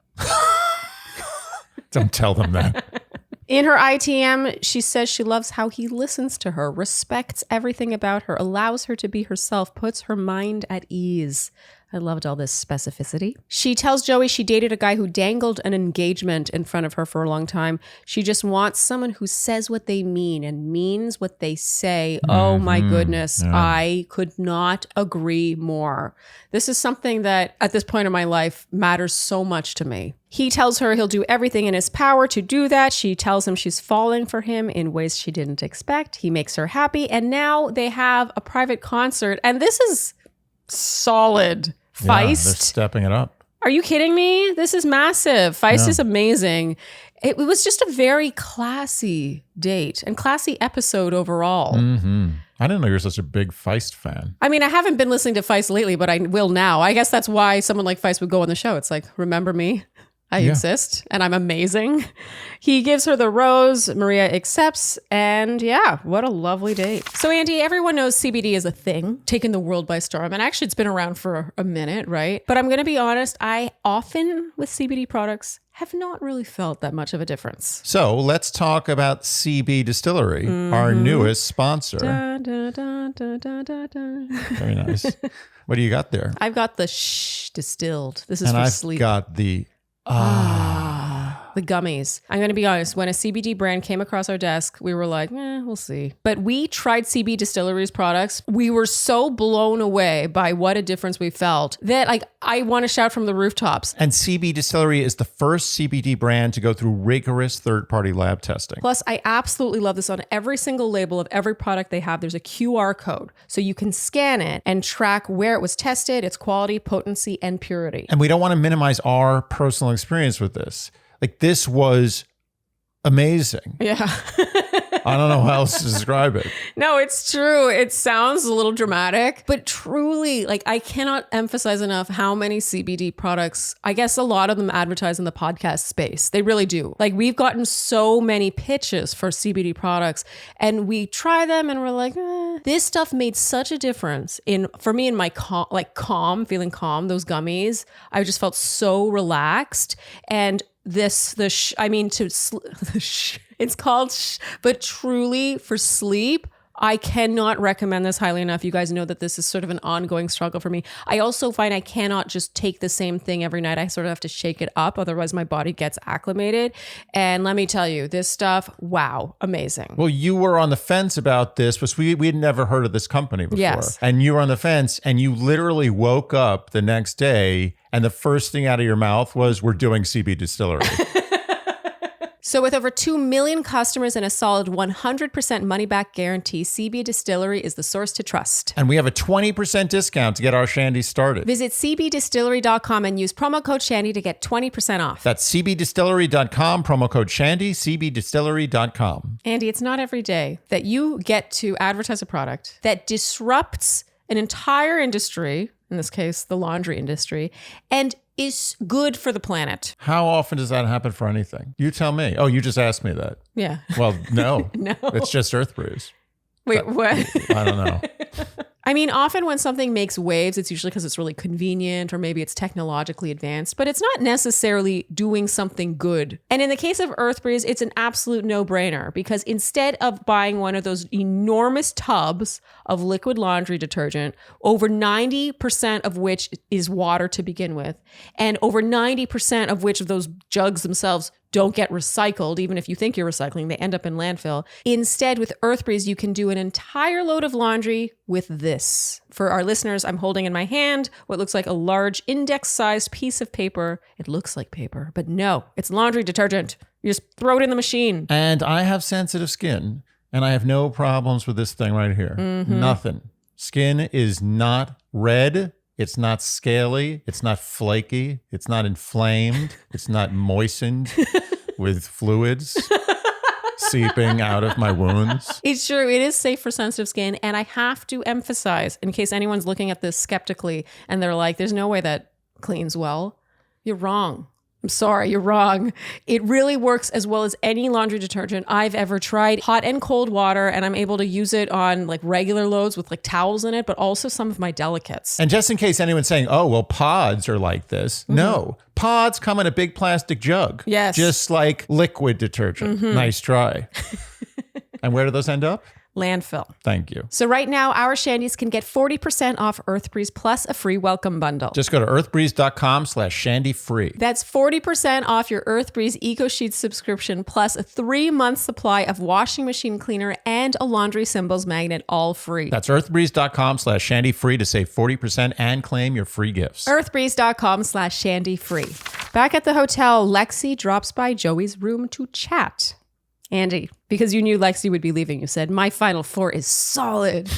Don't tell them that. In her ITM, she says she loves how he listens to her, respects everything about her, allows her to be herself, puts her mind at ease. I loved all this specificity. She tells Joey she dated a guy who dangled an engagement in front of her for a long time. She just wants someone who says what they mean and means what they say. Oh my goodness. Yeah. I could not agree more. This is something that at this point in my life matters so much to me. He tells her he'll do everything in his power to do that. She tells him she's falling for him in ways she didn't expect. He makes her happy. And now they have a private concert. And this is solid. Feist. Yeah, they're stepping it up. Are you kidding me? This is massive. Feist is amazing. It was just a very classy date and classy episode overall. I didn't know you were such a big Feist fan. I mean, I haven't been listening to Feist lately, but I will now. I guess that's why someone like Feist would go on the show. It's like, remember me? I exist and I'm amazing. He gives her the rose. Maria accepts. And yeah, what a lovely date. So Andy, everyone knows CBD is a thing, taking the world by storm. And actually it's been around for a minute, right? But I'm going to be honest, I often with CBD products have not really felt that much of a difference. So let's talk about CB Distillery, our newest sponsor. Dun, dun, dun, dun, dun, dun, dun. Very nice. What do you got there? I've got the distilled. This is for sleep. I've got the The gummies. I'm going to be honest. When a CBD brand came across our desk, we were like, we'll see. But we tried CB Distillery's products. We were so blown away by what a difference we felt that I want to shout from the rooftops. And CB Distillery is the first CBD brand to go through rigorous third-party lab testing. Plus, I absolutely love this. On every single label of every product they have, there's a QR code. So you can scan it and track where it was tested, its quality, potency, and purity. And we don't want to minimize our personal experience with this. This was amazing. Yeah. I don't know how else to describe it. No, it's true. It sounds a little dramatic, but truly, I cannot emphasize enough how many CBD products, I guess a lot of them advertise in the podcast space. They really do. We've gotten so many pitches for CBD products and we try them and we're like, this stuff made such a difference for me in my feeling calm, those gummies. I just felt so relaxed. And it's called, but truly for sleep, I cannot recommend this highly enough. You guys know that this is sort of an ongoing struggle for me. I also find I cannot just take the same thing every night. I sort of have to shake it up. Otherwise my body gets acclimated. And let me tell you, this stuff, wow, amazing. Well, you were on the fence about this, because we had never heard of this company before. Yes. And you were on the fence and you literally woke up the next day and the first thing out of your mouth was, we're doing CB Distillery. So with over 2 million customers and a solid 100% money-back guarantee, CB Distillery is the source to trust. And we have a 20% discount to get our Shandy started. Visit cbdistillery.com and use promo code Shandy to get 20% off. That's cbdistillery.com, promo code Shandy, cbdistillery.com. Andy, it's not every day that you get to advertise a product that disrupts an entire industry, in this case, the laundry industry, and is good for the planet. How often does that happen for anything? You tell me. Oh, you just asked me that. Yeah. Well, no. No. It's just Earth Brews. Wait, what? I don't know. I mean, often when something makes waves, it's usually because it's really convenient or maybe it's technologically advanced, but it's not necessarily doing something good. And in the case of Earth Breeze, it's an absolute no-brainer because instead of buying one of those enormous tubs of liquid laundry detergent, over 90% of which is water to begin with, and over 90% of which of those jugs themselves don't get recycled, even if you think you're recycling, they end up in landfill. Instead, with Earth Breeze, you can do an entire load of laundry with this. For our listeners, I'm holding in my hand what looks like a large index-sized piece of paper. It looks like paper, but no, it's laundry detergent. You just throw it in the machine. And I have sensitive skin, and I have no problems with this thing right here. Mm-hmm. Nothing. Skin is not red. It's not scaly. It's not flaky. It's not inflamed. It's not moistened with fluids seeping out of my wounds. It's true. It is safe for sensitive skin. And I have to emphasize, in case anyone's looking at this skeptically and they're like, there's no way that cleans well. You're wrong. I'm sorry, you're wrong. It really works as well as any laundry detergent I've ever tried. Hot and cold water, and I'm able to use it on regular loads with towels in it, but also some of my delicates. And just in case anyone's saying, oh, well, pods are like this. Mm-hmm. No, pods come in a big plastic jug. Yes. Just like liquid detergent. Mm-hmm. Nice try. And where do those end up? Landfill. Thank you. So right now, our Shandies can get 40% off Earth Breeze plus a free welcome bundle. Just go to earthbreeze.com/shandyfree. That's 40% off your Earth Breeze Eco Sheets subscription plus a 3-month supply of washing machine cleaner and a laundry symbols magnet, all free. That's earthbreeze.com/shandyfree to save 40% and claim your free gifts. earthbreeze.com/shandyfree. Back at the hotel, Lexi drops by Joey's room to chat. Andy, because you knew Lexi would be leaving, you said, my final four is solid.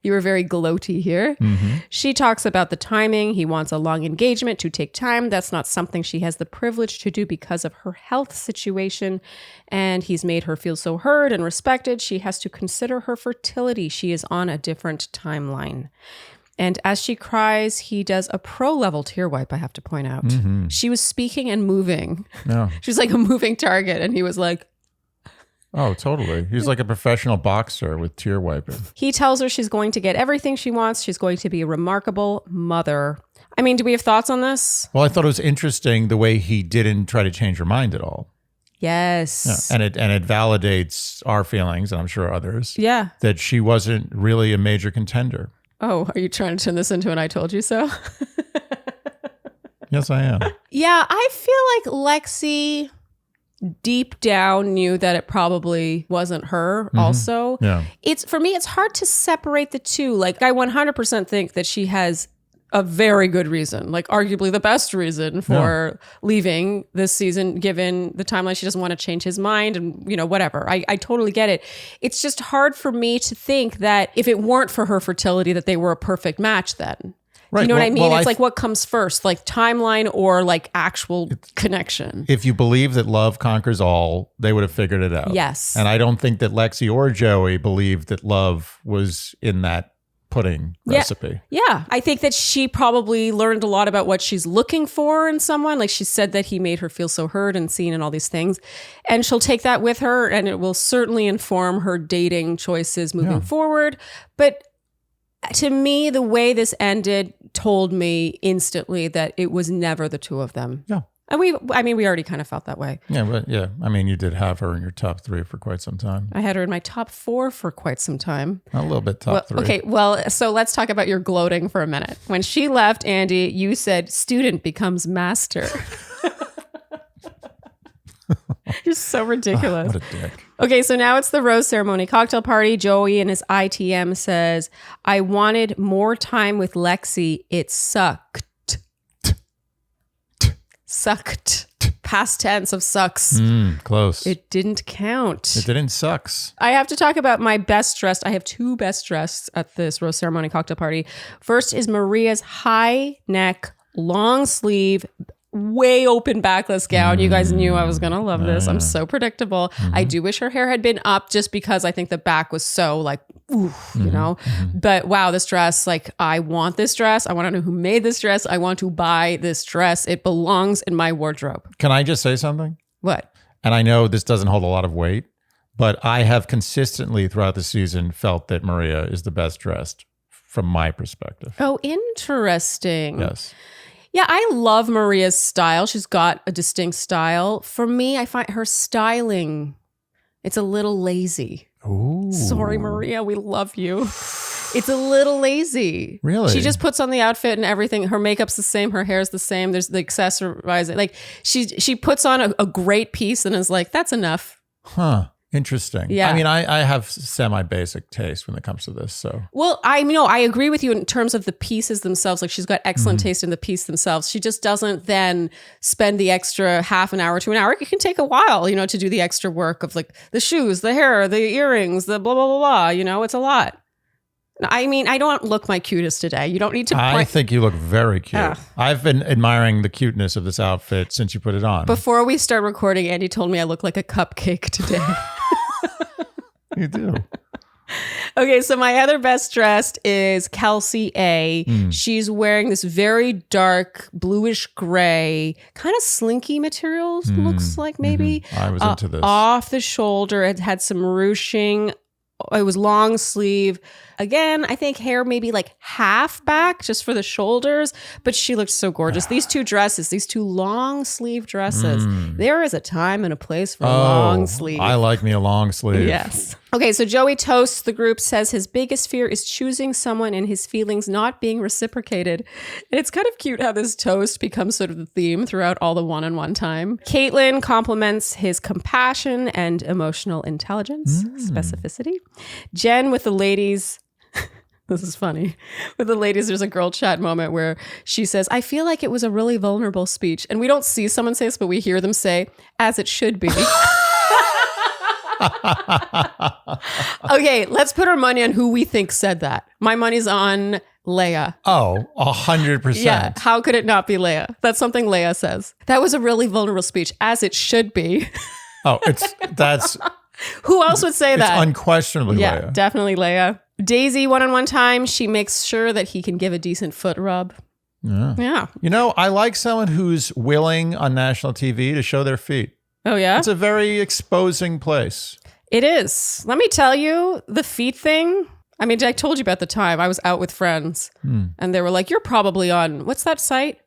You were very gloaty here. Mm-hmm. She talks about the timing. He wants a long engagement to take time. That's not something she has the privilege to do because of her health situation. And he's made her feel so heard and respected. She has to consider her fertility. She is on a different timeline. And as she cries, he does a pro-level tear wipe, I have to point out. Mm-hmm. She was speaking and moving. No. She was like a moving target. And he was like, oh, totally. He's like a professional boxer with tear wiping. He tells her she's going to get everything she wants. She's going to be a remarkable mother. I mean, do we have thoughts on this? Well, I thought it was interesting the way he didn't try to change her mind at all. Yes. Yeah. And it validates our feelings, and I'm sure others. Yeah. That she wasn't really a major contender. Oh, are you trying to turn this into an I told you so? Yes, I am. Yeah, I feel like Lexi deep down knew that it probably wasn't her also. Yeah. For me, it's hard to separate the two. Like, I 100% think that she has a very good reason, like arguably the best reason for leaving this season, given the timeline. She doesn't want to change his mind and, whatever. I totally get it. It's just hard for me to think that if it weren't for her fertility, that they were a perfect match then. Right. You know what I mean? It's like what comes first, like timeline or like actual connection. If you believe that love conquers all, they would have figured it out. Yes. And I don't think that Lexi or Joey believed that love was in that pudding recipe. Yeah. I think that she probably learned a lot about what she's looking for in someone. Like she said that he made her feel so heard and seen and all these things. And she'll take that with her and it will certainly inform her dating choices moving forward. But to me, the way this ended told me instantly that it was never the two of them. Yeah. And we already kind of felt that way. Yeah, but you did have her in your top 3 for quite some time. I had her in my top 4 for quite some time. A little bit top 3. Okay, so let's talk about your gloating for a minute. When she left, Andy, you said student becomes master. You're so ridiculous. What a dick. Okay, so now it's the rose ceremony cocktail party. Joey in his ITM says, I wanted more time with Lexi. It sucked. Sucked. Past tense of sucks. Close. It didn't count. It didn't sucks. I have to talk about my best dressed. I have 2 best dressed at this rose ceremony cocktail party. First is Maria's high neck, long sleeve, way open backless gown. You guys knew I was going to love this. I'm so predictable. I do wish her hair had been up just because I think the back was so like, oof, But wow, this dress, like I want this dress. I want to know who made this dress. I want to buy this dress. It belongs in my wardrobe. Can I just say something? What? And I know this doesn't hold a lot of weight, but I have consistently throughout the season felt that Maria is the best dressed from my perspective. Oh, interesting. Yes. Yeah, I love Maria's style. She's got a distinct style. For me, I find her styling, it's a little lazy. Ooh. Sorry, Maria, we love you. It's a little lazy. Really? She just puts on the outfit and everything. Her makeup's the same. Her hair's the same. There's the accessorizing. Like she puts on a great piece and is like, that's enough. Huh. Interesting. Yeah. I mean, I have semi-basic taste when it comes to this. So, well, I agree with you in terms of the pieces themselves. Like she's got excellent taste in the piece themselves. She just doesn't then spend the extra half an hour to an hour. It can take a while, to do the extra work of like the shoes, the hair, the earrings, the blah, blah, blah, blah. It's a lot. I mean, I don't look my cutest today. You don't need to. I think you look very cute. I've been admiring the cuteness of this outfit since you put it on. Before we start recording, Andy told me I look like a cupcake today. You do. Okay, so my other best dressed is Kelsey A. She's wearing this very dark bluish gray, kind of slinky materials, looks like maybe. I was into this. Off the shoulder, it had some ruching. It was long sleeve. Again, I think hair maybe like half back just for the shoulders, but she looked so gorgeous. These 2 dresses, these 2 long sleeve dresses, there is a time and a place for a long sleeve. I like me a long sleeve. Yes. Okay, so Joey toasts the group, says his biggest fear is choosing someone and his feelings not being reciprocated. And it's kind of cute how this toast becomes sort of the theme throughout all the one-on-one time. Caitlin compliments his compassion and emotional intelligence, specificity. Jen with the ladies... This is funny. With the ladies, there's a girl chat moment where she says, I feel like it was a really vulnerable speech. And we don't see someone say this, but we hear them say, as it should be. Okay, let's put our money on who we think said that. My money's on Leia. Oh, 100%. Yeah, how could it not be Leia? That's something Leia says. That was a really vulnerable speech, as it should be. Oh, that's... Who else would say that? It's unquestionably yeah, Leia. Definitely Leia. Daisy, one-on-one time, she makes sure that he can give a decent foot rub. Yeah. I like someone who's willing on national TV to show their feet. Oh, yeah? It's a very exposing place. It is. Let me tell you, the feet thing, I mean, I told you about the time I was out with friends and they were like, you're probably on, what's that site?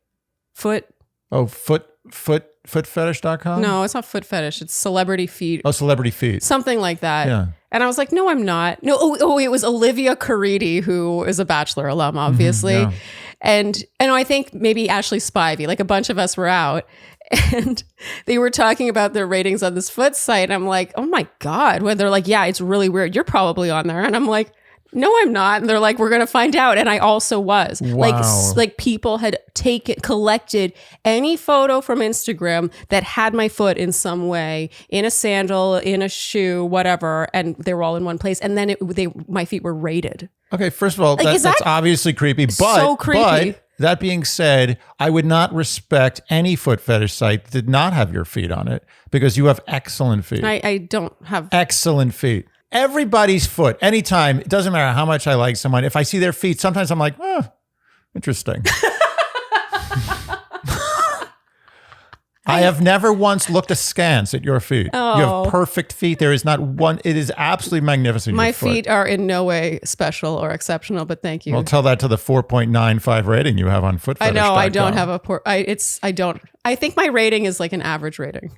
Footfetish.com? No, it's not Foot Fetish. It's Celebrity Feet. Oh, Celebrity Feet. Something like that. Yeah. And I was like, no, I'm not. No, it was Olivia Caridi, who is a Bachelor alum, obviously. Yeah. And I think maybe Ashley Spivey, like a bunch of us were out and they were talking about their ratings on this foot site. And I'm like, oh my God. When they're like, yeah, it's really weird. You're probably on there. And I'm like, no, I'm not. And they're like, we're going to find out. And I also was. Wow. Like people had collected any photo from Instagram that had my foot in some way, in a sandal, in a shoe, whatever. And they were all in one place. And then my feet were rated. Okay, first of all, Like, that's obviously creepy. But, so creepy. But that being said, I would not respect any foot fetish site that did not have your feet on it because you have excellent feet. I don't have Excellent feet. Everybody's foot, anytime, it doesn't matter how much I like someone. If I see their feet, sometimes I'm like, interesting. I have never once looked askance at your feet. Oh. You have perfect feet. There is not one. It is absolutely magnificent. My feet are in no way special or exceptional, but thank you. Well, tell that to the 4.95 rating you have on footfetish.com. I know I don't have I think my rating is like an average rating.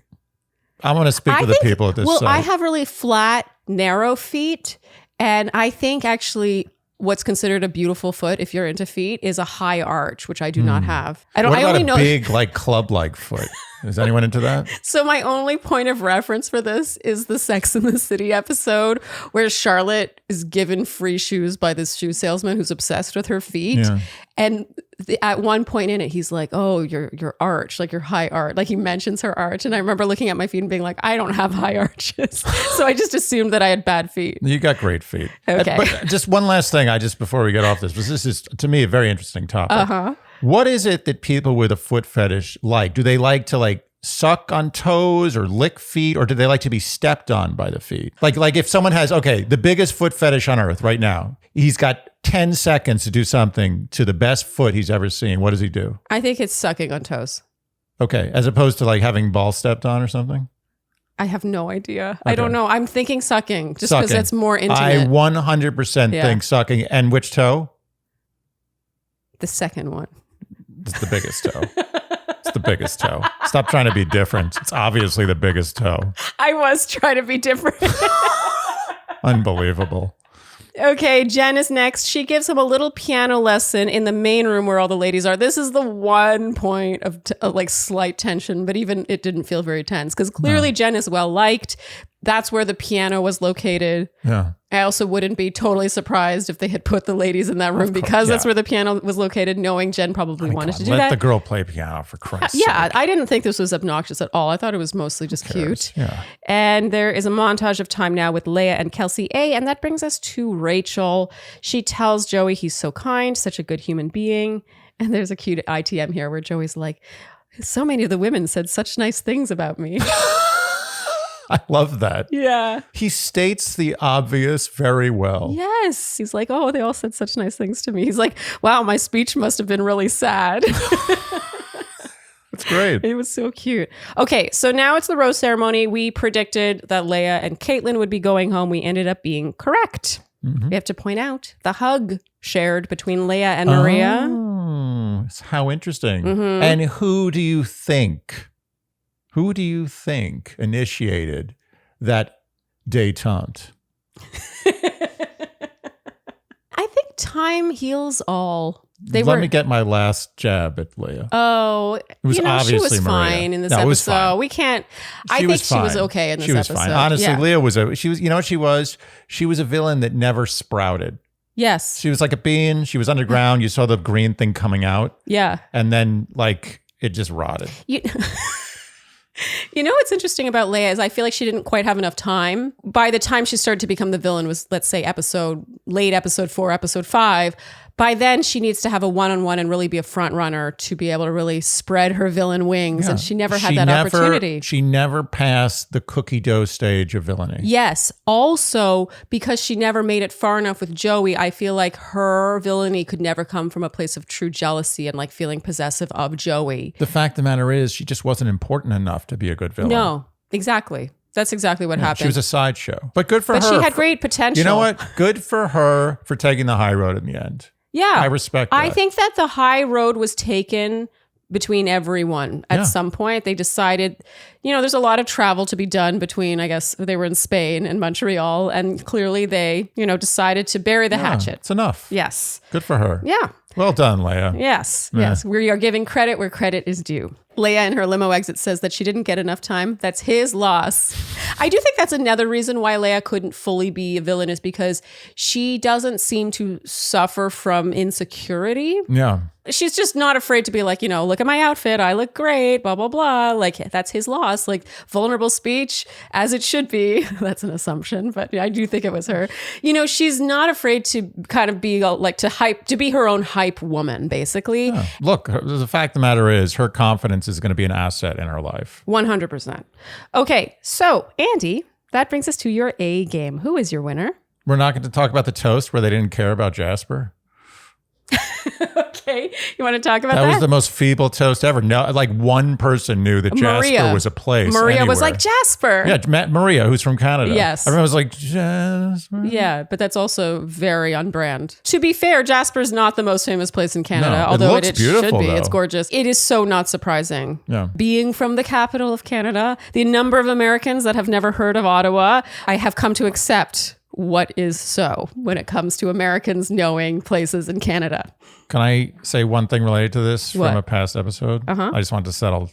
I want to speak to the people at this site. I have really flat, narrow feet. And I think actually what's considered a beautiful foot, if you're into feet, is a high arch, which I do not have. What about a big, like club-like foot? Is anyone into that? So my only point of reference for this is the Sex and the City episode where Charlotte is given free shoes by this shoe salesman who's obsessed with her feet. Yeah. And at one point in it, he's like, oh, your arch, like your high arch. Like he mentions her arch. And I remember looking at my feet and being like, I don't have high arches. So I just assumed that I had bad feet. You got great feet. Okay. But just one last thing, before we get off this, because this is, to me, a very interesting topic. Uh-huh. What is it that people with a foot fetish like? Do they like to like suck on toes or lick feet, or do they like to be stepped on by the feet? Like if someone has, the biggest foot fetish on earth right now, he's got 10 seconds to do something to the best foot he's ever seen. What does he do? I think it's sucking on toes. Okay. As opposed to like having balls stepped on or something? I have no idea. Okay. I don't know. I'm thinking sucking just because it's more intimate. I 100% think sucking. And which toe? The second one. It's the biggest toe. It's the biggest toe. Stop trying to be different. It's obviously the biggest toe. I was trying to be different. Unbelievable. Okay, Jen is next. She gives him a little piano lesson in the main room where all the ladies are. This is the one point of like slight tension, but even it didn't feel very tense because clearly Jen is well liked. That's where the piano was located. Yeah. I also wouldn't be totally surprised if they had put the ladies in that room because that's where the piano was located, knowing Jen probably wanted to do that. Let the girl play piano, for Christ's sake. I didn't think this was obnoxious at all. I thought it was mostly just cute. Yeah. And there is a montage of time now with Leah and Kelsey A. And that brings us to Rachel. She tells Joey he's so kind, such a good human being. And there's a cute ITM here where Joey's like, so many of the women said such nice things about me. I love that. Yeah. He states the obvious very well. Yes. He's like, oh, they all said such nice things to me. He's like, wow, my speech must have been really sad. That's great. It was so cute. Okay, so now it's the rose ceremony. We predicted that Leah and Caitlin would be going home. We ended up being correct. Mm-hmm. We have to point out the hug shared between Leah and Maria. Oh, how interesting. Mm-hmm. And who do you think initiated that détente? I think time heals all. Let me get my last jab at Leah. Oh, it was obviously she was Maria. I think she was okay in this episode. Fine. Honestly, Leah was you know what she was? She was a villain that never sprouted. Yes. She was like a bean. She was underground. You saw the green thing coming out. Yeah. And then like it just rotted. You know what's interesting about Leia is I feel like she didn't quite have enough time. By the time she started to become the villain was, let's say, late episode 4, episode 5. By then, she needs to have a one-on-one and really be a front runner to be able to really spread her villain wings. Yeah. And she never had that opportunity. She never passed the cookie dough stage of villainy. Yes. Also, because she never made it far enough with Joey, I feel like her villainy could never come from a place of true jealousy and like feeling possessive of Joey. The fact of the matter is she just wasn't important enough to be a good villain. No, exactly. That's exactly what happened. She was a sideshow. But good for her. But she had great potential. You know what? Good for her for taking the high road in the end. Yeah. I respect that. I think that the high road was taken between everyone at some point. They decided, there's a lot of travel to be done between, I guess, they were in Spain and Montreal, and clearly they, decided to bury the hatchet. It's enough. Yes. Good for her. Yeah. Well done, Leah. Yes. We are giving credit where credit is due. Leah in her limo exit says that she didn't get enough time. That's his loss. I do think that's another reason why Leah couldn't fully be a villain is because she doesn't seem to suffer from insecurity. Yeah. She's just not afraid to be like, look at my outfit. I look great, blah, blah, blah. Like, that's his loss. Like, vulnerable speech, as it should be. That's an assumption, but I do think it was her. She's not afraid to kind of be like to be her own hype woman, basically. Yeah. Look, the fact of the matter is her confidence is going to be an asset in her life. 100%. Okay, so Andy, that brings us to your A game. Who is your winner? We're not going to talk about the toast where they didn't care about Jasper. Okay, you want to talk about that? That was the most feeble toast ever. No, like one person knew that Jasper was a place. Maria anywhere. was like, Jasper. Yeah, Maria, who's from Canada. Yes. Everyone was like, Jasper. Yeah, but that's also very on brand. To be fair, Jasper's not the most famous place in Canada, No, although it it beautiful, should be. though. It's gorgeous. It is so not surprising. Yeah. Being from the capital of Canada, the number of Americans that have never heard of Ottawa, I have come to accept what is so when it comes to Americans knowing places in Canada. Can I say one thing related to this What? from a past episode? I just wanted to settle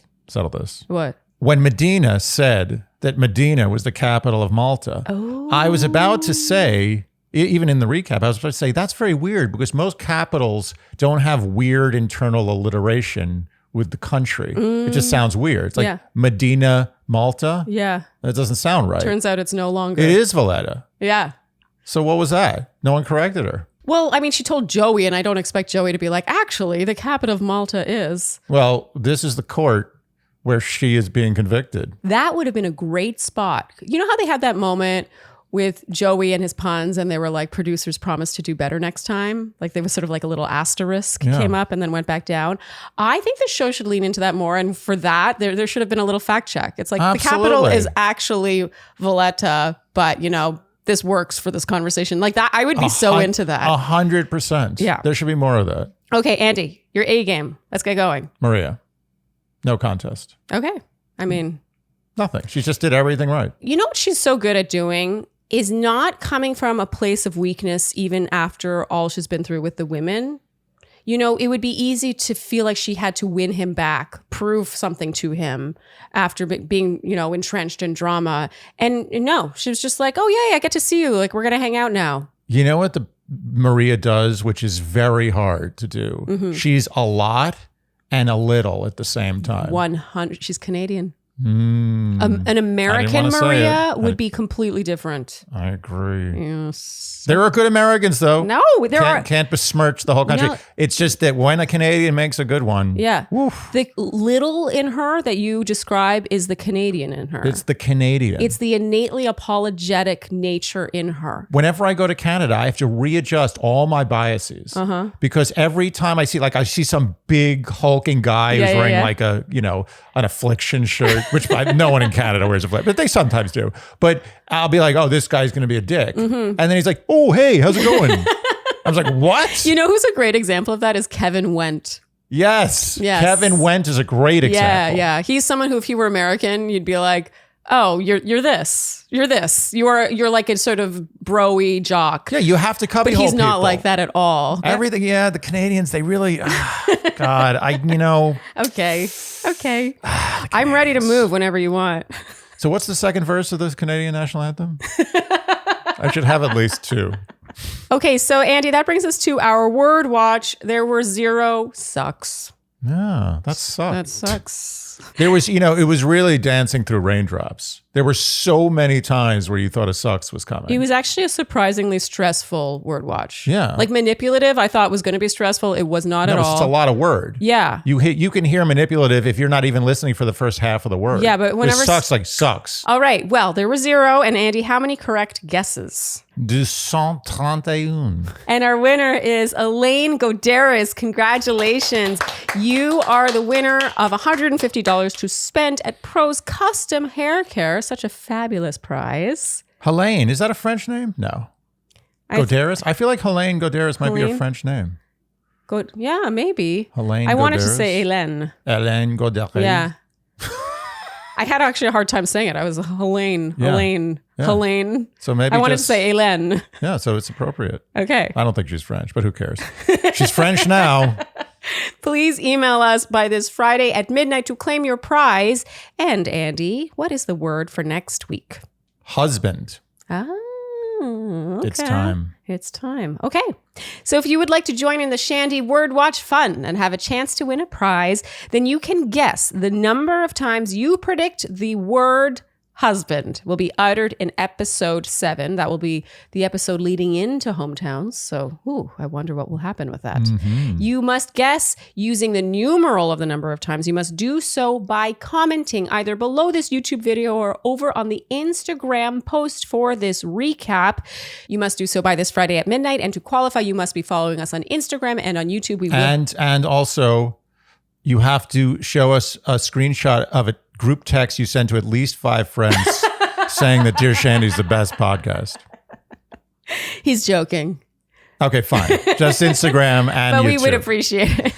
this. What? When Medina said that Medina was the capital of Malta, I was about to say, even in the recap, I was about to say, that's very weird because most capitals don't have weird internal alliteration with the country. It just sounds weird. It's like Medina, Malta. Yeah. That doesn't sound right. Turns out it's no longer. It is Valletta. Yeah. So what was that? No one corrected her. Well, I mean, she told Joey, and I don't expect Joey to be like, actually, the capital of Malta is. Well, this is the court where she is being convicted. That would have been a great spot. You know how they had that moment with Joey and his puns, and they were like, producers promised to do better next time? Like, there was sort of like a little asterisk came up and then went back down. I think the show should lean into that more. And for that, there should have been a little fact check. It's like, the capital is actually Valletta, but, this works for this conversation. Like that, I would be so into that. 100%. Yeah. There should be more of that. Okay, Andy, your A game. Let's get going. Maria, no contest. Okay. I mean, nothing. She just did everything right. You know what she's so good at doing is not coming from a place of weakness even after all she's been through with the women. It would be easy to feel like she had to win him back, prove something to him after being, entrenched in drama. And no, she was just like, oh, yeah, I get to see you. Like, we're going to hang out now. You know what Maria does, which is very hard to do? Mm-hmm. She's a lot and a little at the same time. 100. She's Canadian. An American Maria would be completely different. I agree. Yes. There are good Americans, though. No, can't besmirch the whole country. No. It's just that when a Canadian makes a good one. Yeah. Woof. The little in her that you describe is the Canadian in her. It's the Canadian. It's the innately apologetic nature in her. Whenever I go to Canada, I have to readjust all my biases. Because every time I see some big hulking guy who's wearing like a, an affliction shirt, which no one in Canada wears a flag, but they sometimes do. But I'll be like, oh, this guy's going to be a dick. And then he's like, oh, hey, how's it going? I was like, what? You know who's a great example of that is Kevin Wendt. Yes. Kevin Wendt is a great example. Yeah. He's someone who, if he were American, you'd be like, oh, you're this. You're this. You're like a sort of bro-y jock. Yeah, you have to cubbyhole people. But he's not like that at all. Everything, the Canadians, they really, God, Okay. I'm ready to move whenever you want. So what's the second verse of this Canadian national anthem? I should have at least two. Okay, so Andy, that brings us to our word watch. There were 0 sucks. Yeah, that sucks. That sucks. There was, it was really dancing through raindrops. There were so many times where you thought a sucks was coming. It was actually a surprisingly stressful word watch. Yeah. Like manipulative, I thought was going to be stressful. It was not at all. It's a lot of word. Yeah. You can hear manipulative if you're not even listening for the first half of the word. Yeah, but whenever... sucks like sucks. All right. Well, there were 0. And Andy, how many correct guesses? 231. And our winner is Elaine Goderis. Congratulations. You are the winner of $150 to spend at Pro's Custom Hair Care. Such a fabulous prize. Helene, is that a French name? No. Goderis? I feel like Helene Goderis might be a French name. Yeah, maybe. Helene I wanted Goderis. to say Hélène. Hélène Goderis. Yeah. I had actually a hard time saying it. I was Helene. So maybe I wanted to say Hélène. Yeah, so it's appropriate. Okay. I don't think she's French, but who cares? She's French now. Please email us by this Friday at midnight to claim your prize. And Andy, what is the word for next week? Husband. Okay. It's time. It's time. Okay. So if you would like to join in the Shandy Word Watch fun and have a chance to win a prize, then you can guess the number of times you predict the word husband will be uttered in episode 7. That will be the episode leading into Hometowns. So, I wonder what will happen with that. You must guess using the numeral of the number of times. You must do so by commenting either below this YouTube video or over on the Instagram post for this recap. You must do so by this Friday at midnight. And to qualify, you must be following us on Instagram and on YouTube. And also, you have to show us a screenshot of a group text you send to at least 5 friends saying that Dear Shandy is the best podcast. He's joking. Okay, fine. Just Instagram and but YouTube. We would appreciate it.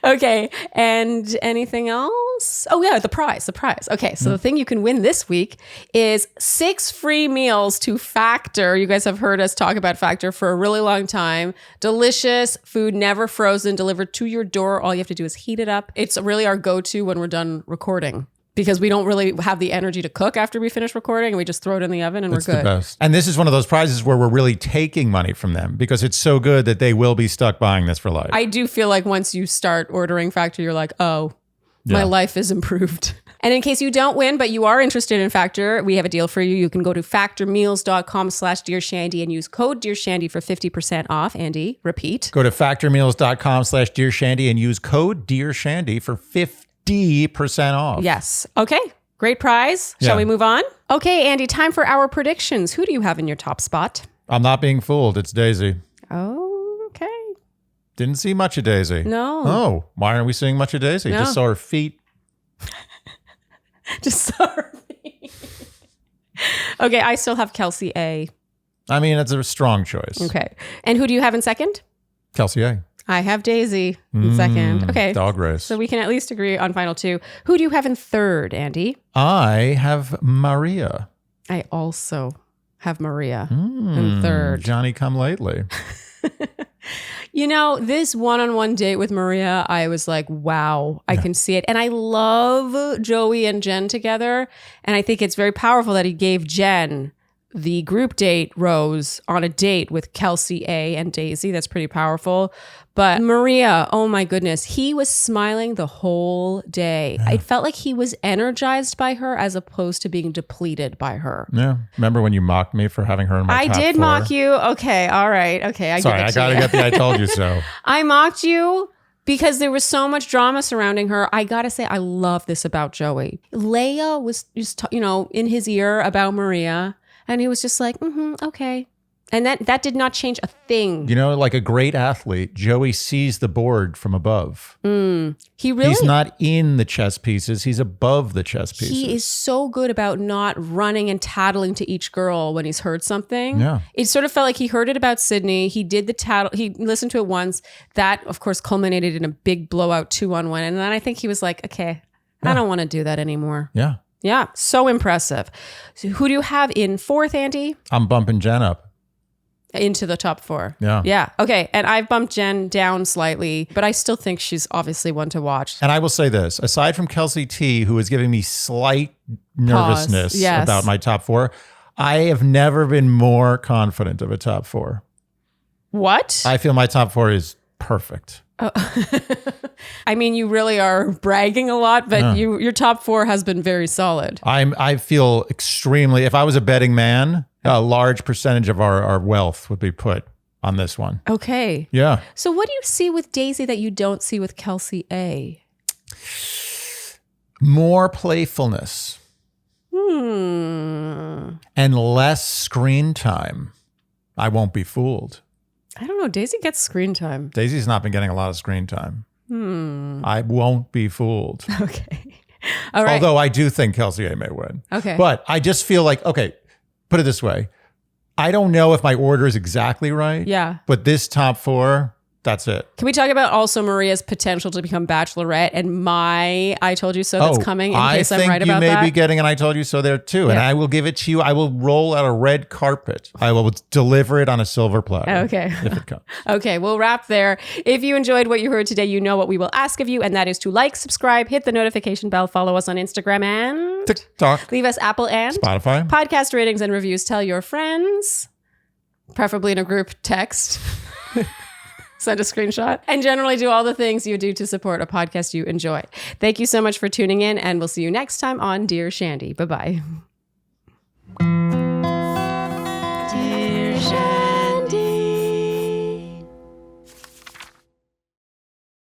Okay. And anything else? Oh, yeah, the prize. Okay. So the thing you can win this week is 6 free meals to Factor. You guys have heard us talk about Factor for a really long time. Delicious food, never frozen, delivered to your door. All you have to do is heat it up. It's really our go-to when we're done recording, because we don't really have the energy to cook after we finish recording, and we just throw it in the oven and we're good. The best. And this is one of those prizes where we're really taking money from them because it's so good that they will be stuck buying this for life. I do feel like once you start ordering Factor, you're like, my life is improved. And in case you don't win, but you are interested in Factor, we have a deal for you. You can go to factormeals.com/dearshandy and use code dearshandy for 50% off. Andy, repeat. Go to factormeals.com/dearshandy and use code dearshandy for 50% off. Yes. Okay. Great prize. Shall we move on? Okay, Andy, time for our predictions. Who do you have in your top spot? I'm not being fooled. It's Daisy. Oh, okay. Didn't see much of Daisy. No. Oh, why aren't we seeing much of Daisy? No. Just saw her feet. Just saw her feet. Okay, I still have Kelsey A. I mean, it's a strong choice. Okay. And who do you have in second? Kelsey A. I have Daisy in second. Okay. Dog race. So we can at least agree on final 2. Who do you have in third, Andy? I have Maria. I also have Maria in third. Johnny come lately. You know, this one-on-one date with Maria, I was like, wow, I can see it. And I love Joey and Jen together. And I think it's very powerful that he gave Jen the group date rose on a date with Kelsey A and Daisy. That's pretty powerful. But Maria, oh my goodness, he was smiling the whole day. Yeah. I felt like he was energized by her as opposed to being depleted by her. Yeah. Remember when you mocked me for having her in my top 4? I did mock you. Okay. All right. Okay. Sorry, I got to get the I told you so. I mocked you because there was so much drama surrounding her. I got to say, I love this about Joey. Leia was just, in his ear about Maria. And he was just like, okay. And that did not change a thing. Like a great athlete, Joey sees the board from above. He's not in the chess pieces. He's above the chess pieces. He is so good about not running and tattling to each girl when he's heard something. Yeah. It sort of felt like he heard it about Sydney. He did the tattle. He listened to it once. That, of course, culminated in a big blowout 2-on-1. And then I think he was like, okay, I don't want to do that anymore. Yeah. Yeah, so impressive. So who do you have in fourth, Andy? I'm bumping Jen up. Into the top 4. Yeah. Yeah. Okay. And I've bumped Jen down slightly, but I still think she's obviously one to watch. And I will say this, aside from Kelsey T, who is giving me slight nervousness about my top 4, I have never been more confident of a top 4. What? I feel my top 4 is perfect. Oh. I mean, you really are bragging a lot, but your top 4 has been very solid. I feel extremely, if I was a betting man, a large percentage of our wealth would be put on this one. Okay. Yeah. So what do you see with Daisy that you don't see with Kelsey A? More playfulness. And less screen time. I won't be fooled. I don't know. Daisy gets screen time. Daisy's not been getting a lot of screen time. I won't be fooled. Okay. All right. Although I do think Kelsey A may win. Okay. But I just feel like, okay, put it this way. I don't know if my order is exactly right. Yeah. But this top 4 That's it. Can we talk about also Maria's potential to become Bachelorette and my I Told You So that's coming in case I'm right about that? I think you may be getting an I Told You So there too. And I will give it to you. I will roll out a red carpet. I will deliver it on a silver platter. Okay. If it comes. Okay, we'll wrap there. If you enjoyed what you heard today, you know what we will ask of you, and that is to like, subscribe, hit the notification bell, follow us on Instagram and TikTok. Leave us Apple and Spotify. Podcast ratings and reviews. Tell your friends, preferably in a group text. Send a screenshot, and generally do all the things you do to support a podcast you enjoy. Thank you so much for tuning in, and we'll see you next time on Dear Shandy. Bye-bye.